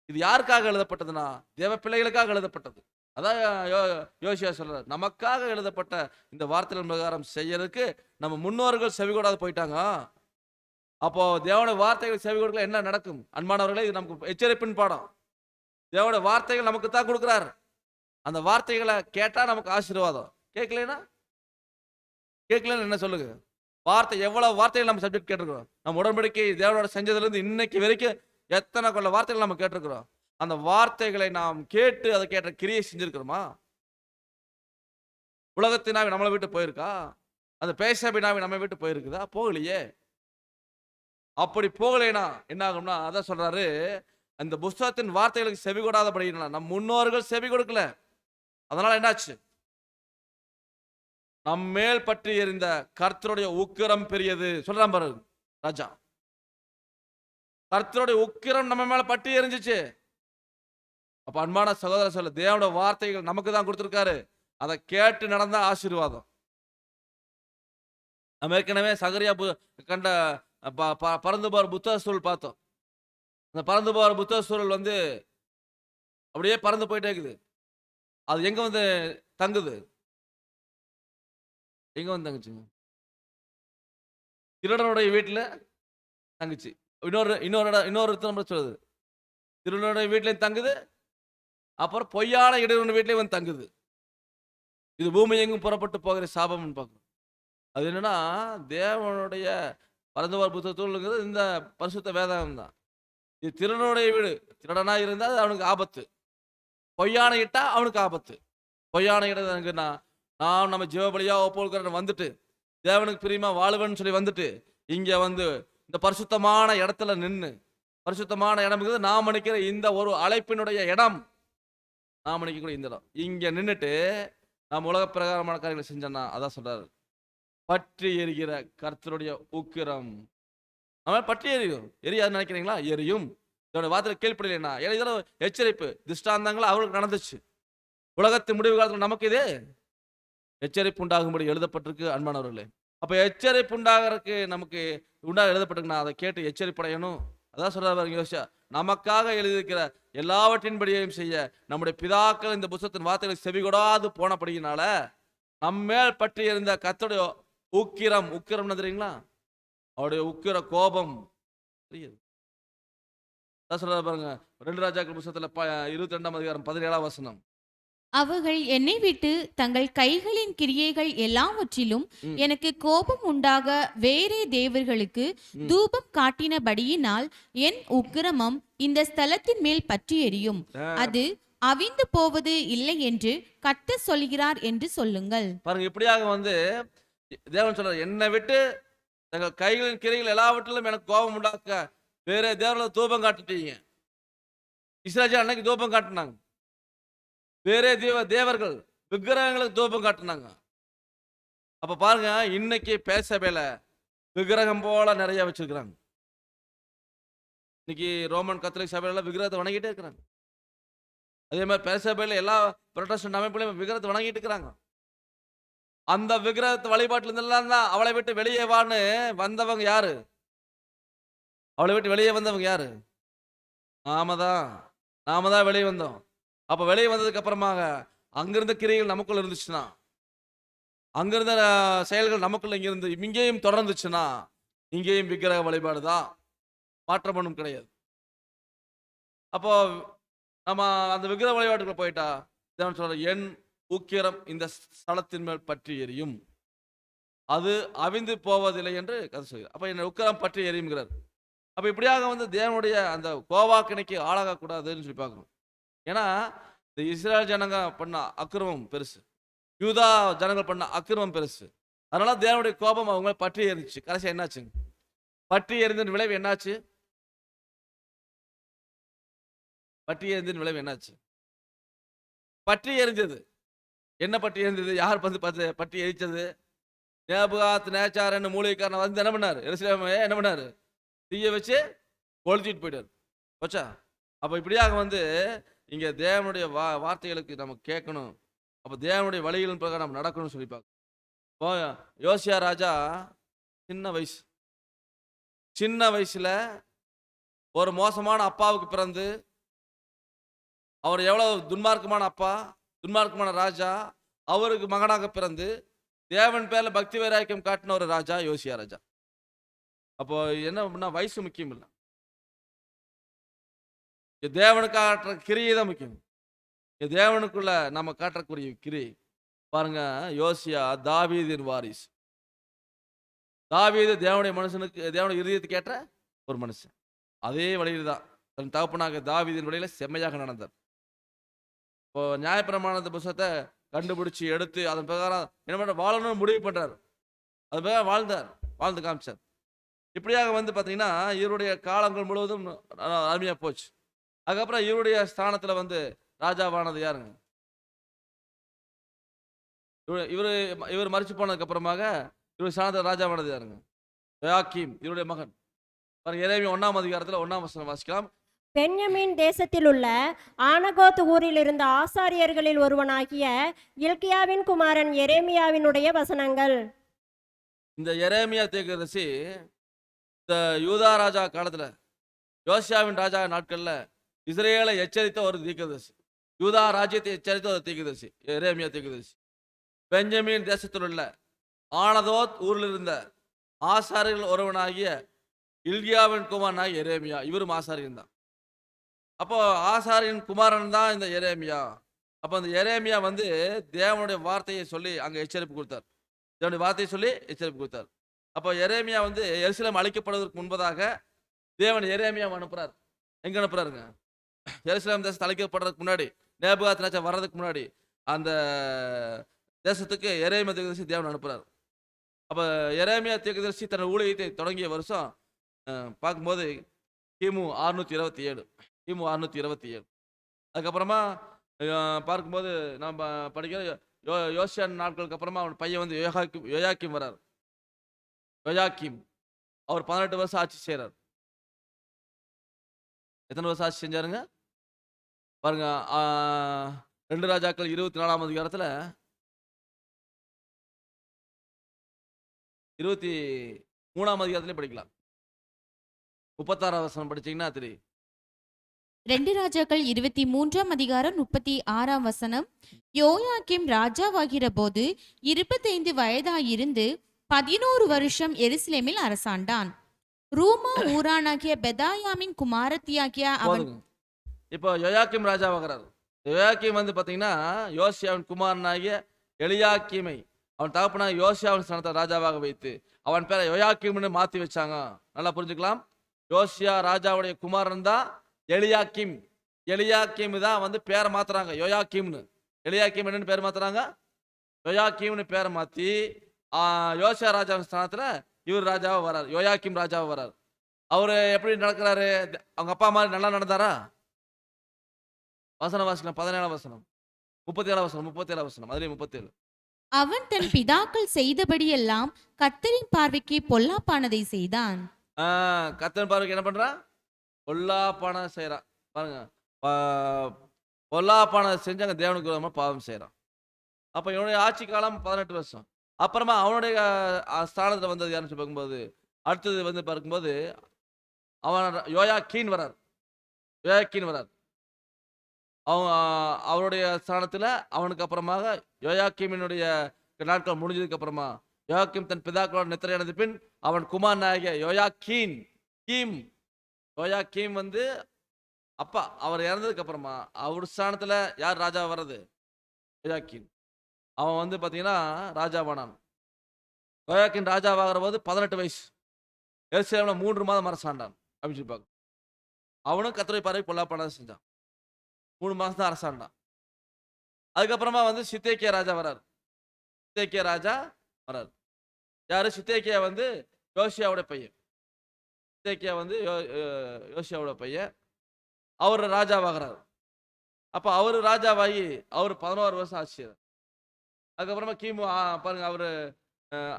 A: இது யாருக்காக எழுதப்பட்டதுன்னா தேவ பிள்ளைகளுக்காக எழுதப்பட்டது. அதான் யோசியா சொல்றாரு, நமக்காக எழுதப்பட்ட இந்த வார்த்தைகள் பிரகாரம் செய்யறதுக்கு நம்ம முன்னோர்கள் செவி கொடாது போயிட்டாங்க. அப்போ தேவனுடைய வார்த்தைகள் செவி கொடுக்கல என்ன நடக்கும் அன்பானவர்களே? இது நமக்கு எச்சரிப்பின் பாடம். தேவனுடைய வார்த்தைகள் நமக்கு தான் கொடுக்குறாரு. அந்த வார்த்தைகளை கேட்டா நமக்கு ஆசீர்வாதம், கேட்கலன்னா என்ன சொல்லுங்க? வார்த்தை எவ்வளவு வார்த்தைகள் நம்ம சப்ஜெக்ட் கேட்டிருக்கிறோம். நம்ம உடன்படிக்கை தேவனோட செஞ்சதுல இருந்து இன்னைக்கு வரைக்கும் எத்தனை கொள்ள வார்த்தைகள் நம்ம கேட்டிருக்கிறோம். அந்த வார்த்தைகளை நாம் கேட்டு அதை கேட்ட கிரியை செஞ்சிருக்கிறோமா? உலகத்தினாவி நம்மளை விட்டு போயிருக்கா? அந்த பேசபினாவி நம்ம விட்டு போயிருக்குதா? போகலையே. அப்படி போகலைனா என்ன ஆகும்னா அதான் சொல்றாரு, அந்த புஸ்தகத்தின் வார்த்தைகளுக்கு செவி கொடாதபடினா நம் முன்னோர்கள் செவி கொடுக்கல. அதனால என்னாச்சு? நம்மேல் பற்றி எறிந்த கர்த்தருடைய உக்கிரம் பெரியது சொல்றான் பாரு ராஜா. கர்த்தருடைய உக்கிரம் நம்ம மேல பற்றி எரிஞ்சிச்சு. அப்ப அன்பான சகோதர சொல்ல, தேவனுடைய வார்த்தைகள் நமக்கு தான் கொடுத்திருக்காரு. அதை கேட்டு நடந்தா ஆசீர்வாதம். நம்ம ஏற்கனவே சகரியா கண்ட பறந்து போற புத்தக சூழல் பார்த்தோம். அந்த பறந்து போற புத்தக சூழல் வந்து அப்படியே பறந்து போயிட்டே இருக்குது. அது எங்க வந்து தங்குது? எங்க வந்து தங்குச்சுங்க? திருடனுடைய வீட்டுல தங்குச்சு. இன்னொரு சொல்லுது, திருடனுடைய வீட்லயும் தங்குது, அப்புறம் பொய்யான இடைவெளி வீட்லயும் வந்து தங்குது. இது பூமி எங்கும் புறப்பட்டு போகிற சாபம்னு பார்க்கணும். அது என்னன்னா தேவனுடைய பரந்துவார் புத்தகத்துங்கிறது இந்த பரிசுத்த வேதம் தான். இது திருடனுடைய வீடு. திருடனா இருந்தா அது அவனுக்கு ஆபத்து, பொய்யான இட்டா அவனுக்கு ஆபத்து. பொய்யான இடம் நான் நம்ம ஜீவபலியா ஒப்புக்கொடுக்கிற வந்துட்டு தேவனுக்கு பிரியமா வாழுவேன்னு சொல்லி வந்துட்டு இங்க வந்து இந்த பரிசுத்தமான இடத்துல நின்று, பரிசுத்தமான இடம் நாம் நினைக்கிற இந்த ஒரு அழைப்பினுடைய இடம், நாம் நினைக்கக்கூடிய இந்த இடம், இங்க நின்றுட்டு நாம் உலக பிரகாரமான காரியங்களை செஞ்சோம்னா அதான் சொல்றாரு, பற்றி எரிகிற கர்த்தருடைய உக்கிரம். அவன் பற்றி எரியும். எரியாது நினைக்கிறீங்களா? எரியும். இதோட வார்த்தையில கேள்விப்படலைன்னா இதெல்லாம் எச்சரிப்பு திஷ்டாந்தங்கள் அவர்களுக்கு நடந்துச்சு. உலகத்தின் முடிவு காலத்தில் நமக்கு இது எச்சரிப்பு உண்டாகும்படி எழுதப்பட்டிருக்கு அன்பானவர்களே. அப்ப எச்சரிப்பு உண்டாகிறதுக்கு நமக்கு எழுதப்பட்டிருக்குன்னா அதை கேட்டு எச்சரிப்படையணும். அதான் சொல்றாரு யோசியா, நமக்காக எழுதியிருக்கிற எல்லாவற்றின்படியையும் செய்ய நம்முடைய பிதாக்கள் இந்த புத்தகத்தின் வார்த்தைகளை செவிகொடாது போனபடியினால நம்மேல் பற்றி இருந்த கர்த்தருடைய உக்கிரம். உக்கிரம் தெரியுங்களா? அவருடைய உக்கிர கோபம் தெரியுது. சொல்றாரு பாருங்க 2 ராஜாக்கள் புத்தகத்துல 22ஆம் அதிகாரம் 17ஆம் வசனம்.
B: அவர்கள் என்னை விட்டு தங்கள் கைகளின் கிரியைகள் எல்லாவற்றிலும் எனக்கு கோபம் உண்டாக வேறே தேவர்களுக்கு தூபம் காட்டினபடியினால் என் உக்கிரமம் இந்த ஸ்தலத்தின் மேல் பற்றி எரியும், அது அவிந்து போவது இல்லை என்று கர்த்தர் சொல்கிறார் என்று சொல்லுங்கள்.
A: பாருங்க, இப்படியாக வந்து தேவன் சொல்றார், என்னை விட்டு தங்கள் கைகளின் கிரைகள் எல்லாவற்றிலும் எனக்கு கோபம் உண்டாக்க வேற தேவர்களை தூபம் காட்டுட்டீங்க. இஸ்ரவேல் அன்னைக்கு தூபம் காட்டினாங்க. வேறே தேவர்கள் விக்கிரகங்களுக்கு தூபம் காட்டினாங்க. அப்ப பாருங்க, இன்னைக்கு பேசவேல விக்கிரகம் போல நிறைய வச்சிருக்கிறாங்க. இன்னைக்கு ரோமன் கத்தோலிக்க சபையில விக்கிரகத்தை வணங்கிட்டே இருக்கிறாங்க. அதே மாதிரி பேசவேல எல்லா புரொட்டஸ்டன்ட் அமைப்புலையும் விக்கிரகத்தை வணங்கிட்டு இருக்கிறாங்க. அந்த விக்கிரகத்தை வழிபாட்டுல இருந்தெல்லாம் தான் அவளை விட்டு வெளியே வான்னு வந்தவங்க யாரு? அவளை விட்டு வெளியே வந்தவங்க யாரு? நாம தான் வெளியே வந்தோம். அப்ப வெளியே வந்ததுக்கு அப்புறமாக அங்கிருந்த கிரியைகள் நமக்குள்ள இருந்துச்சுன்னா, அங்கிருந்த செயல்கள் நமக்குள்ள இங்கிருந்து இங்கேயும் தொடர்ந்துச்சுன்னா, இங்கேயும் விக்கிரக வழிபாடு தான், மாற்றம் ஒன்றும் கிடையாது. அப்போ நம்ம அந்த விக்கிரக வழிபாட்டுக்குள்ள போயிட்டா தேவன் சொல்ற, என் உக்கிரம் இந்த ஸ்தலத்தின் மேல் பற்றி எரியும், அது அவிந்து போவதில்லை என்று கதை சொல்கிறார். அப்ப என் உக்கிரம் பற்றி எரியுங்கிறார். அப்ப இப்படியாக தேவனுடைய அந்த கோவாக்கினைக்கு ஆளாகக்கூடாதுன்னு சொல்லி பார்க்கணும். ஏன்னா இந்த இஸ்ரேல் ஜனங்க பண்ண அக்கிரமம் பெருசு, யூதா ஜனங்கள் பண்ண அக்கிரமம் பெருசு. அதனால தேவனுடைய கோபம் அவங்க பற்றி எரிஞ்சிச்சு. கடைசியா என்னாச்சுங்க? பற்றி எரிந்த விளைவு என்னாச்சு? பற்றி எரிந்த விளைவு என்னாச்சு? பற்றி எரிஞ்சது. என்ன பற்றி எரிஞ்சது? யார் பற்றி எரிச்சது? நேபுகாத் நேச்சாரன்னு மூலிகைக்காரன் என்ன பண்ணாரு? எருசலேமை என்ன பண்ணாரு? தீய வச்சு கொளுத்திட்டு போயிட்டார். போச்சா? அப்ப இப்படியாக இங்க தேவனுடைய வார்த்தைகளுக்கு நம்ம கேட்கணும். அப்ப தேவனுடைய வழிகளின் பிரகாரம் நம்ம நடக்கணும்னு சொல்லி பார்க்கணும். யோசியா ராஜா சின்ன வயசுல ஒரு மோசமான அப்பாவுக்கு பிறந்து, அவர் எவ்வளவு துன்மார்க்கமான அப்பா, துன்மார்க்கமான ராஜா, அவருக்கு மகனாக பிறந்து தேவன் பேர்ல பக்தி வைராக்கியம் காட்டின ஒரு ராஜா யோசியா ராஜா. அப்போ என்ன வயசு முக்கியம் இல்லை, தேவனுக்கு காட்டுற கிரியை தான் முக்கியம். தேவனுக்குள்ள நம்ம காட்டக்கூடிய கிரியை பாருங்க. யோசியா தாவீதின் வாரிசு. தாவீது தேவனுடைய மனுஷனுக்கு, தேவனுடைய இதயத்துக்கு ஏற்ற ஒரு மனுஷன். அதே வழியில் தான் தன் தகப்பனாக தாவீதின் வழியில செம்மையாக நடந்தார். இப்போ நியாயப்பிரமாண புத்தகத்தை கண்டுபிடிச்சு எடுத்து அதன் பிரகாரம் என்ன பண்ற, வாழணும்னு முடிவு பண்றாரு. அது பிரகாரம் வாழ்ந்து காமிச்சார். இப்படியாக பார்த்தீங்கன்னா இவருடைய காலங்கள் முழுவதும் அருமையா போச்சு. அதுக்கப்புறம் இவருடைய ஸ்தானத்துல ராஜாவானது யாருங்க? இவர் மறிச்சு போனதுக்கு அப்புறமாக இவர் ஸ்தானத்தில் ராஜாவானது யாருங்க? யோயாக்கீம், இவருடைய மகன். எரேமியா 1ஆம் அதிகாரத்தில் 1ஆம் வசனம் வாசிக்கலாம்.
C: பென்யமீன் தேசத்திலுள்ள ஆனகோத் ஊரில் இருந்த ஆசாரியர்களில் ஒருவனாகிய இல்கியாவின் குமாரன் எரேமியாவினுடைய வசனங்கள்.
A: இந்த எரேமியா தீர்க்கதரிசி இந்த யூதா ராஜா காலத்துல, யோசியாவின் ராஜா நாட்கள்ல இஸ்ரேலை எச்சரித்த ஒரு தீர்க்கதரிசி, யூதா ராஜ்யத்தை எச்சரித்த ஒரு தீர்க்கதரிசி எரேமியா தீர்க்கதரிசி. பெஞ்சமீன் தேசத்தில் உள்ள ஆனதோத் ஊரில் இருந்த ஆசாரியர்கள் ஒருவனாகிய இல்கியாவின் குமாரனாகிய எரேமியா, இவரும் ஆசாரியன் தான். அப்போ ஆசாரியின் குமாரன் தான் இந்த எரேமியா. அப்போ அந்த எரேமியா தேவனுடைய வார்த்தையை சொல்லி அங்கே எச்சரிப்பு கொடுத்தார். தேவனுடைய வார்த்தையை சொல்லி எச்சரிப்பு கொடுத்தார். அப்போ எரேமியா எருசலேம் அழிக்கப்படுவதற்கு முன்பதாக தேவன் எரேமியா அனுப்புறார். எங்க அனுப்புறாருங்க? எருசலேம் தேசத்தை அழிக்கப்படுறதுக்கு முன்னாடி, நேபுகாத் நேச்சார் வர்றதுக்கு முன்னாடி அந்த தேசத்துக்கு எரேமியா தீர்க்கதரிசி தேவன் அனுப்புறார். அப்போ எரேமியா தீர்க்கதரிசி தன் ஊழியத்தை தொடங்கிய வருஷம் பார்க்கும்போது கிமு 627. கிமு 627. அதுக்கப்புறமா பார்க்கும்போது நம்ம படிக்கிற யோசியான் நாட்களுக்கு அப்புறமா அவன் பையன் யோயாக்கீம் வர்றார். யோயாக்கீம் அவர் 18 வருஷம் ஆட்சி செய்கிறார். எத்தனை வருஷம் ஆட்சி செஞ்சாருங்க பாருங்க. 2 ராஜாக்கள் 24ஆம் அதிகாரத்தில் 23ஆம் அதிகாரத்திலே படிக்கலாம். 36ஆம் வசனம் படிச்சீங்கன்னா தெரியும்.
B: 2 ராஜாக்கள் 23ஆம் அதிகாரம் 36ஆம் வசனம். யோயாக்கீம் ராஜாவாகிற போது 25 வயதாயிருந்து 11 வருஷம் எருசலேமில் அரசாண்டான். ரூமா ஊரானாகிய பெதாயாமின் குமாரத்தியாகிய அவன்.
A: இப்போ யோயாக்கீம் ராஜாவாகிறார். யோயாக்கீம் பாத்தீங்கன்னா யோசியாவின் குமாரனாகிய எலியாக்கீமை அவன் தகப்பனாக யோசியாவின் ஸ்தானத்தை ராஜாவாக வைத்து அவன் பேரை யோயாக்கீம்னு மாத்தி வச்சாங்க. நல்லா புரிஞ்சுக்கலாம். யோசியா ராஜாவுடைய குமாரன் தான் எலியாக்கீம். எலியாக்கீம் தான் பேரை மாத்துறாங்க யோயாக்கீம்னு. எலியாக்கீம் என்னன்னு பேர் மாத்துறாங்க? யோயாக்கீம்னு பேரை மாத்தி யோசியா ராஜாவின் ஸ்தானத்துல இவர் ராஜாவா வரார், யோயாக்கீம் ராஜாவா வரார். அவரு எப்படி நடக்கிறாரு? அவங்க அப்பா மாதிரி நல்லா நடந்தாரா? வசனம் வாசிக்கலாம். 17ஆம் வசனம், 37ஆம் வசனம், 37ஆம் வசனம், அதுலயும் 37.
B: அவன் தன் பிதாக்கள் செய்தபடியெல்லாம் கர்த்தரின் பார்வைக்கு பொல்லாப்பானதை செய்தான்.
A: கர்த்தர் பார்வைக்கு என்ன பண்றான்? பொல்லாப்பான செய்யறான். பாருங்க, பொல்லாப்பான செஞ்சாங்க, தேவனுக்கு விரோதமா பாவம் செய்யறான். அப்ப இவனுடைய ஆட்சி காலம் 18 வருஷம். அப்புறமா அவனுடைய ஸ்தானத்துல வந்தது யாருன்னு சொல்லி பார்க்கும்போது, அடுத்தது வந்து பார்க்கும்போது அவன் யோயாக்கீன் வரார். யோயாக்கீன் வரார். அவன் அவருடைய ஸ்தானத்துல அவனுக்கு அப்புறமாக யோயாக்கீமினுடைய நாட்கள் முடிஞ்சதுக்கு அப்புறமா யோயாக்கீம் தன் பிதாக்களோட நித்திரையானது பின் அவன் குமாரனாகிய யோயாக்கீம் வந்து அப்பா அவர் இறந்ததுக்கு அப்புறமா அவர் ஸ்தானத்துல யார் ராஜா வர்றது? யோயாக்கீம். அவன் வந்து பாத்தீங்கன்னா ராஜாவானான். யோயாக்கீன் ராஜாவாகிற போது 18 வயசு. எருசலேம்ல 3 மாதம் அரசாண்டான் அப்படின்னு சொல்லி பார்க்கணும். அவனும் கர்த்தருடைய பார்வைக்கு பொல்லாப்பானதை செஞ்சான். 3 மாசம் தான் அரசாண்டான். அதுக்கப்புறமா வந்து சித்தேக்கியா ராஜா வரார். சித்தேக்கியா ராஜா வரார். யாரு? சித்தேக்கியா வந்து யோசியாவோட பையன். சித்தேக்கியா வந்து யோசியாவோட பையன். அவர் ராஜாவாகிறார். அப்ப அவரு ராஜாவாகி அவர் 11 வருஷம் ஆட்சி செய்றார். அதுக்கப்புறமா கிமு பாருங்க, அவரு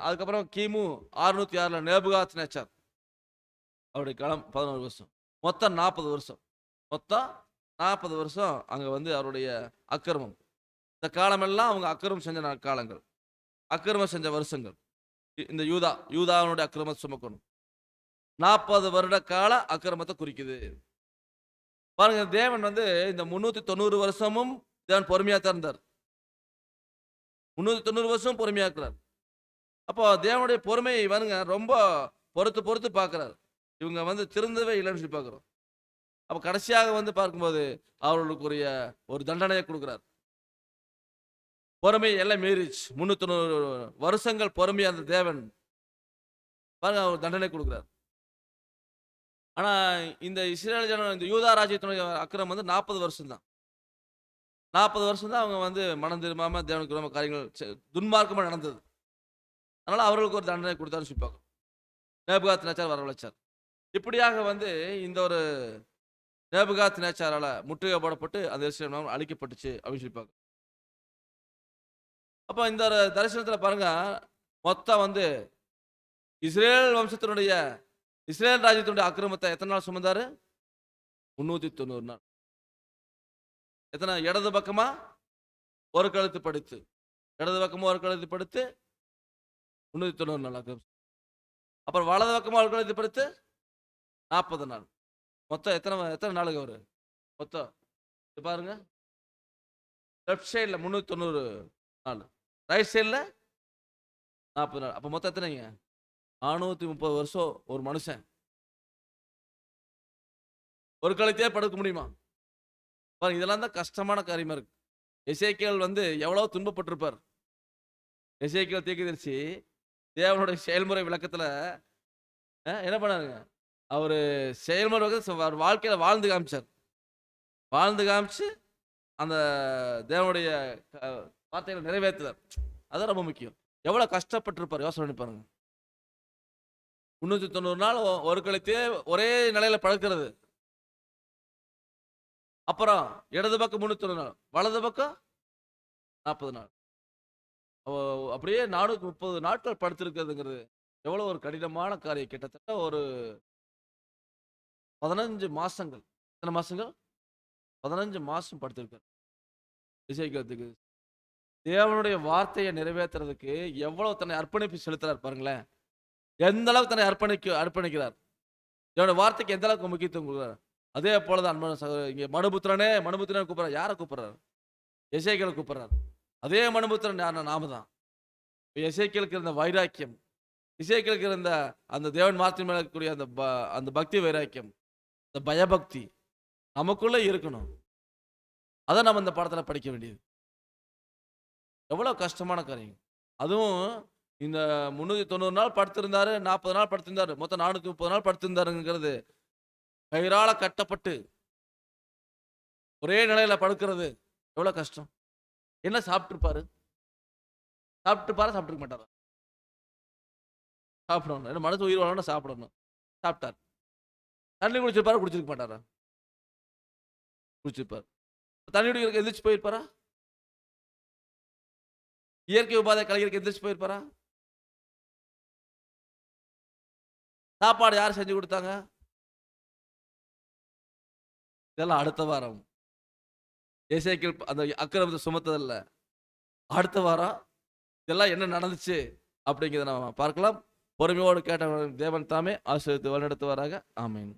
A: அதுக்கப்புறம் கிமு 606ல நேபுகாத் நேச்சார். அவருடைய காலம் 11 வருஷம். மொத்தம் 40 வருஷம். மொத்தம் 40 வருஷம் அங்க வந்து அவருடைய அக்கிரமம். இந்த காலமெல்லாம் அவங்க அக்கிரமம் செஞ்ச காலங்கள், அக்கிரமம் செஞ்ச வருஷங்கள். இந்த யூதாவுடைய அக்கிரமத்தை சுமக்கணும். 40 வருட கால அக்கிரமத்தை குறிக்குது. பாருங்க, தேவன் வந்து இந்த 390 வருஷமும் தேவன் பொறுமையா தான் இருந்தார். 390 வருஷம் பொறுமையா இருக்கிறார். அப்போ தேவனுடைய பொறுமையை பாருங்க, ரொம்ப பொறுத்து பார்க்கிறார். இவங்க வந்து திருந்தவே இல்லைன்னு சொல்லி பார்க்கிறோம். அப்ப கடைசியாக வந்து பார்க்கும்போது அவர்களுக்குரிய ஒரு தண்டனையை கொடுக்கிறார். பொறுமை எல்லாம் மீறிச்சு. 390 வருஷங்கள் பொறுமையா அந்த தேவன் பாருங்க அவர் தண்டனை கொடுக்கிறார். ஆனா இந்த இஸ்ரேல் ஜனம், இந்த யூதா ராஜ்யத்தினுடைய அக்கிரமம் வந்து 40 வருஷம் தான். 40 வருஷம் தான் அவங்க வந்து மனம் திரும்பாம தேவனுக்கு விரோதமான காரியங்கள் துன்மார்க்கமா நடந்தது. அதனால அவர்களுக்கு ஒரு தண்டனை கொடுத்தாருன்னு சொல்லி பார்க்கணும். நேபுகாத் நேச்சார் வரவழைச்சார். இப்படியாக வந்து இந்த ஒரு நேபுகாத் நேச்சாரால முற்றுகை போடப்பட்டு அந்த எருசலேம் அழிக்கப்பட்டுச்சு அப்படின்னு சொல்லி பார்க்கணும். அப்போ இந்த ஒரு தரிசனத்துல பாருங்க, மொத்தம் வந்து இஸ்ரேல் வம்சத்தினுடைய இஸ்ரேல் ராஜ்யத்தினுடைய அக்கிரமத்தை எத்தனை நாள் சுமந்தாரு? 390 நாள். எத்தனை? இடது பக்கமா ஒரு கழுத்து படுத்து, இடது பக்கமா ஒரு கழுத்து படுத்து 390 நாள் அக்கிரமம். அப்புறம் வலது பக்கமா ஒரு கழுத்து படுத்து 40 நாள். மொத்தம் எத்தனை நாளுங்க அவரு? மொத்தம் பாருங்க, லெஃப்ட் சைடில் 390 நாள், ரைட் சைடில் 40 நாள். அப்போ மொத்தம் எத்தனைங்க? 430 வருஷம் ஒரு மனுஷன் ஒரு கழுத்தையே படுக்க முடியுமா? பாருங்க, இதெல்லாம் தான் கஷ்டமான காரியமா இருக்கு. எசேக்கியேல் வந்து எவ்வளவு துன்பப்பட்டிருப்பார். எசேக்கியேல் தீர்க்கதரிசி தேவனுடைய செயல்முறை விளக்கத்துல என்ன பண்ணாருங்க? அவரு செயல்முறை அவர் வாழ்க்கையில வாழ்ந்து காமிச்சு அந்த தேவனுடைய வார்த்தைகளை நிறைவேற்றுறார். அதான் ரொம்ப முக்கியம். எவ்வளவு கஷ்டப்பட்டிருப்பார் யோசனை பண்ணி பாருங்க. 390 நாள் ஒரு கழுத்தையே ஒரே நிலையில படுக்கிறது. அப்புறம் இடது பக்கம் 390 நாள், வலது பக்கம் 40 நாள். அப்படியே 430 நாட்கள் படுத்திருக்கிறதுங்கிறது எவ்வளவு ஒரு கடினமான காரியம். கிட்டத்தட்ட ஒரு 15 மாசங்கள். எத்தனை மாசங்கள்? 15 மாசம் படுத்திருக்கார் இசைக்கிறதுக்கு. தேவனுடைய வார்த்தையை நிறைவேற்றுறதுக்கு எவ்வளவு தன்னை அர்ப்பணிப்பு செலுத்துறார் பாருங்களேன். எந்த அளவுக்கு தன்னை அர்ப்பணிக்கிறார். தேவனுடைய வார்த்தைக்கு எந்த அளவுக்கு முக்கியத்துவம் கொடுக்குறார். அதே போலதான் இங்க மனுபுத்திரனே கூப்பிடுறார். யாரை கூப்பிடுறாரு? எசேக்கியேலை கூப்பிடுறாரு. அதே மனுபுத்திரன் யாருன்னா நாம தான். எசேக்கியேலுக்கு இருந்த வைராக்கியம், எசேக்கியேலுக்கு இருந்த அந்த தேவன் வார்த்தை மேல இருக்கக்கூடிய அந்த பக்தி வைராக்கியம், அந்த பயபக்தி நமக்குள்ள இருக்கணும். அதை நம்ம இந்த பாடத்துல படிக்க வேண்டியது. எவ்வளவு கஷ்டமான காரியம். அதுவும் இந்த 390 நாள் படுத்திருந்தாரு, 40 நாள் படுத்திருந்தாரு, மொத்தம் 430 நாள் படுத்திருந்தாருங்கிறது கயிறால கட்டப்பட்டு ஒரே நிலையில படுக்கிறது எவ்வளவு கஷ்டம். என்ன சாப்பிட்டுருப்பாரு? சாப்பிட்டுருக்க மாட்டாரா? சாப்பிடணும். ஏன்னா மனசு உயிர் வாழணும்னா சாப்பிடணும். சாப்பிட்டார். தண்ணி குடிச்சிருப்பாரா? குடிச்சிருக்க மாட்டாரா? குடிச்சிருப்பார். தண்ணி குடிக்கிறதுக்கு எந்திரிச்சு போயிருப்பாரா? இயற்கை உபாதை கலைஞருக்கு எந்திரிச்சு போயிருப்பாரா? சாப்பாடு யார் செஞ்சு கொடுத்தாங்க? இதெல்லாம் அடுத்த வாரம். எசேக்கியேல் அந்த அக்கிரமத்தை சுமத்ததல்ல. அடுத்த வாரம் இதெல்லாம் என்ன நடந்துச்சு அப்படிங்கிறத நம்ம பார்க்கலாம். பொறுமையோடு கேட்ட தேவன் தாமே ஆசீர்வதித்து வழிநடத்துவாராக. ஆமென்.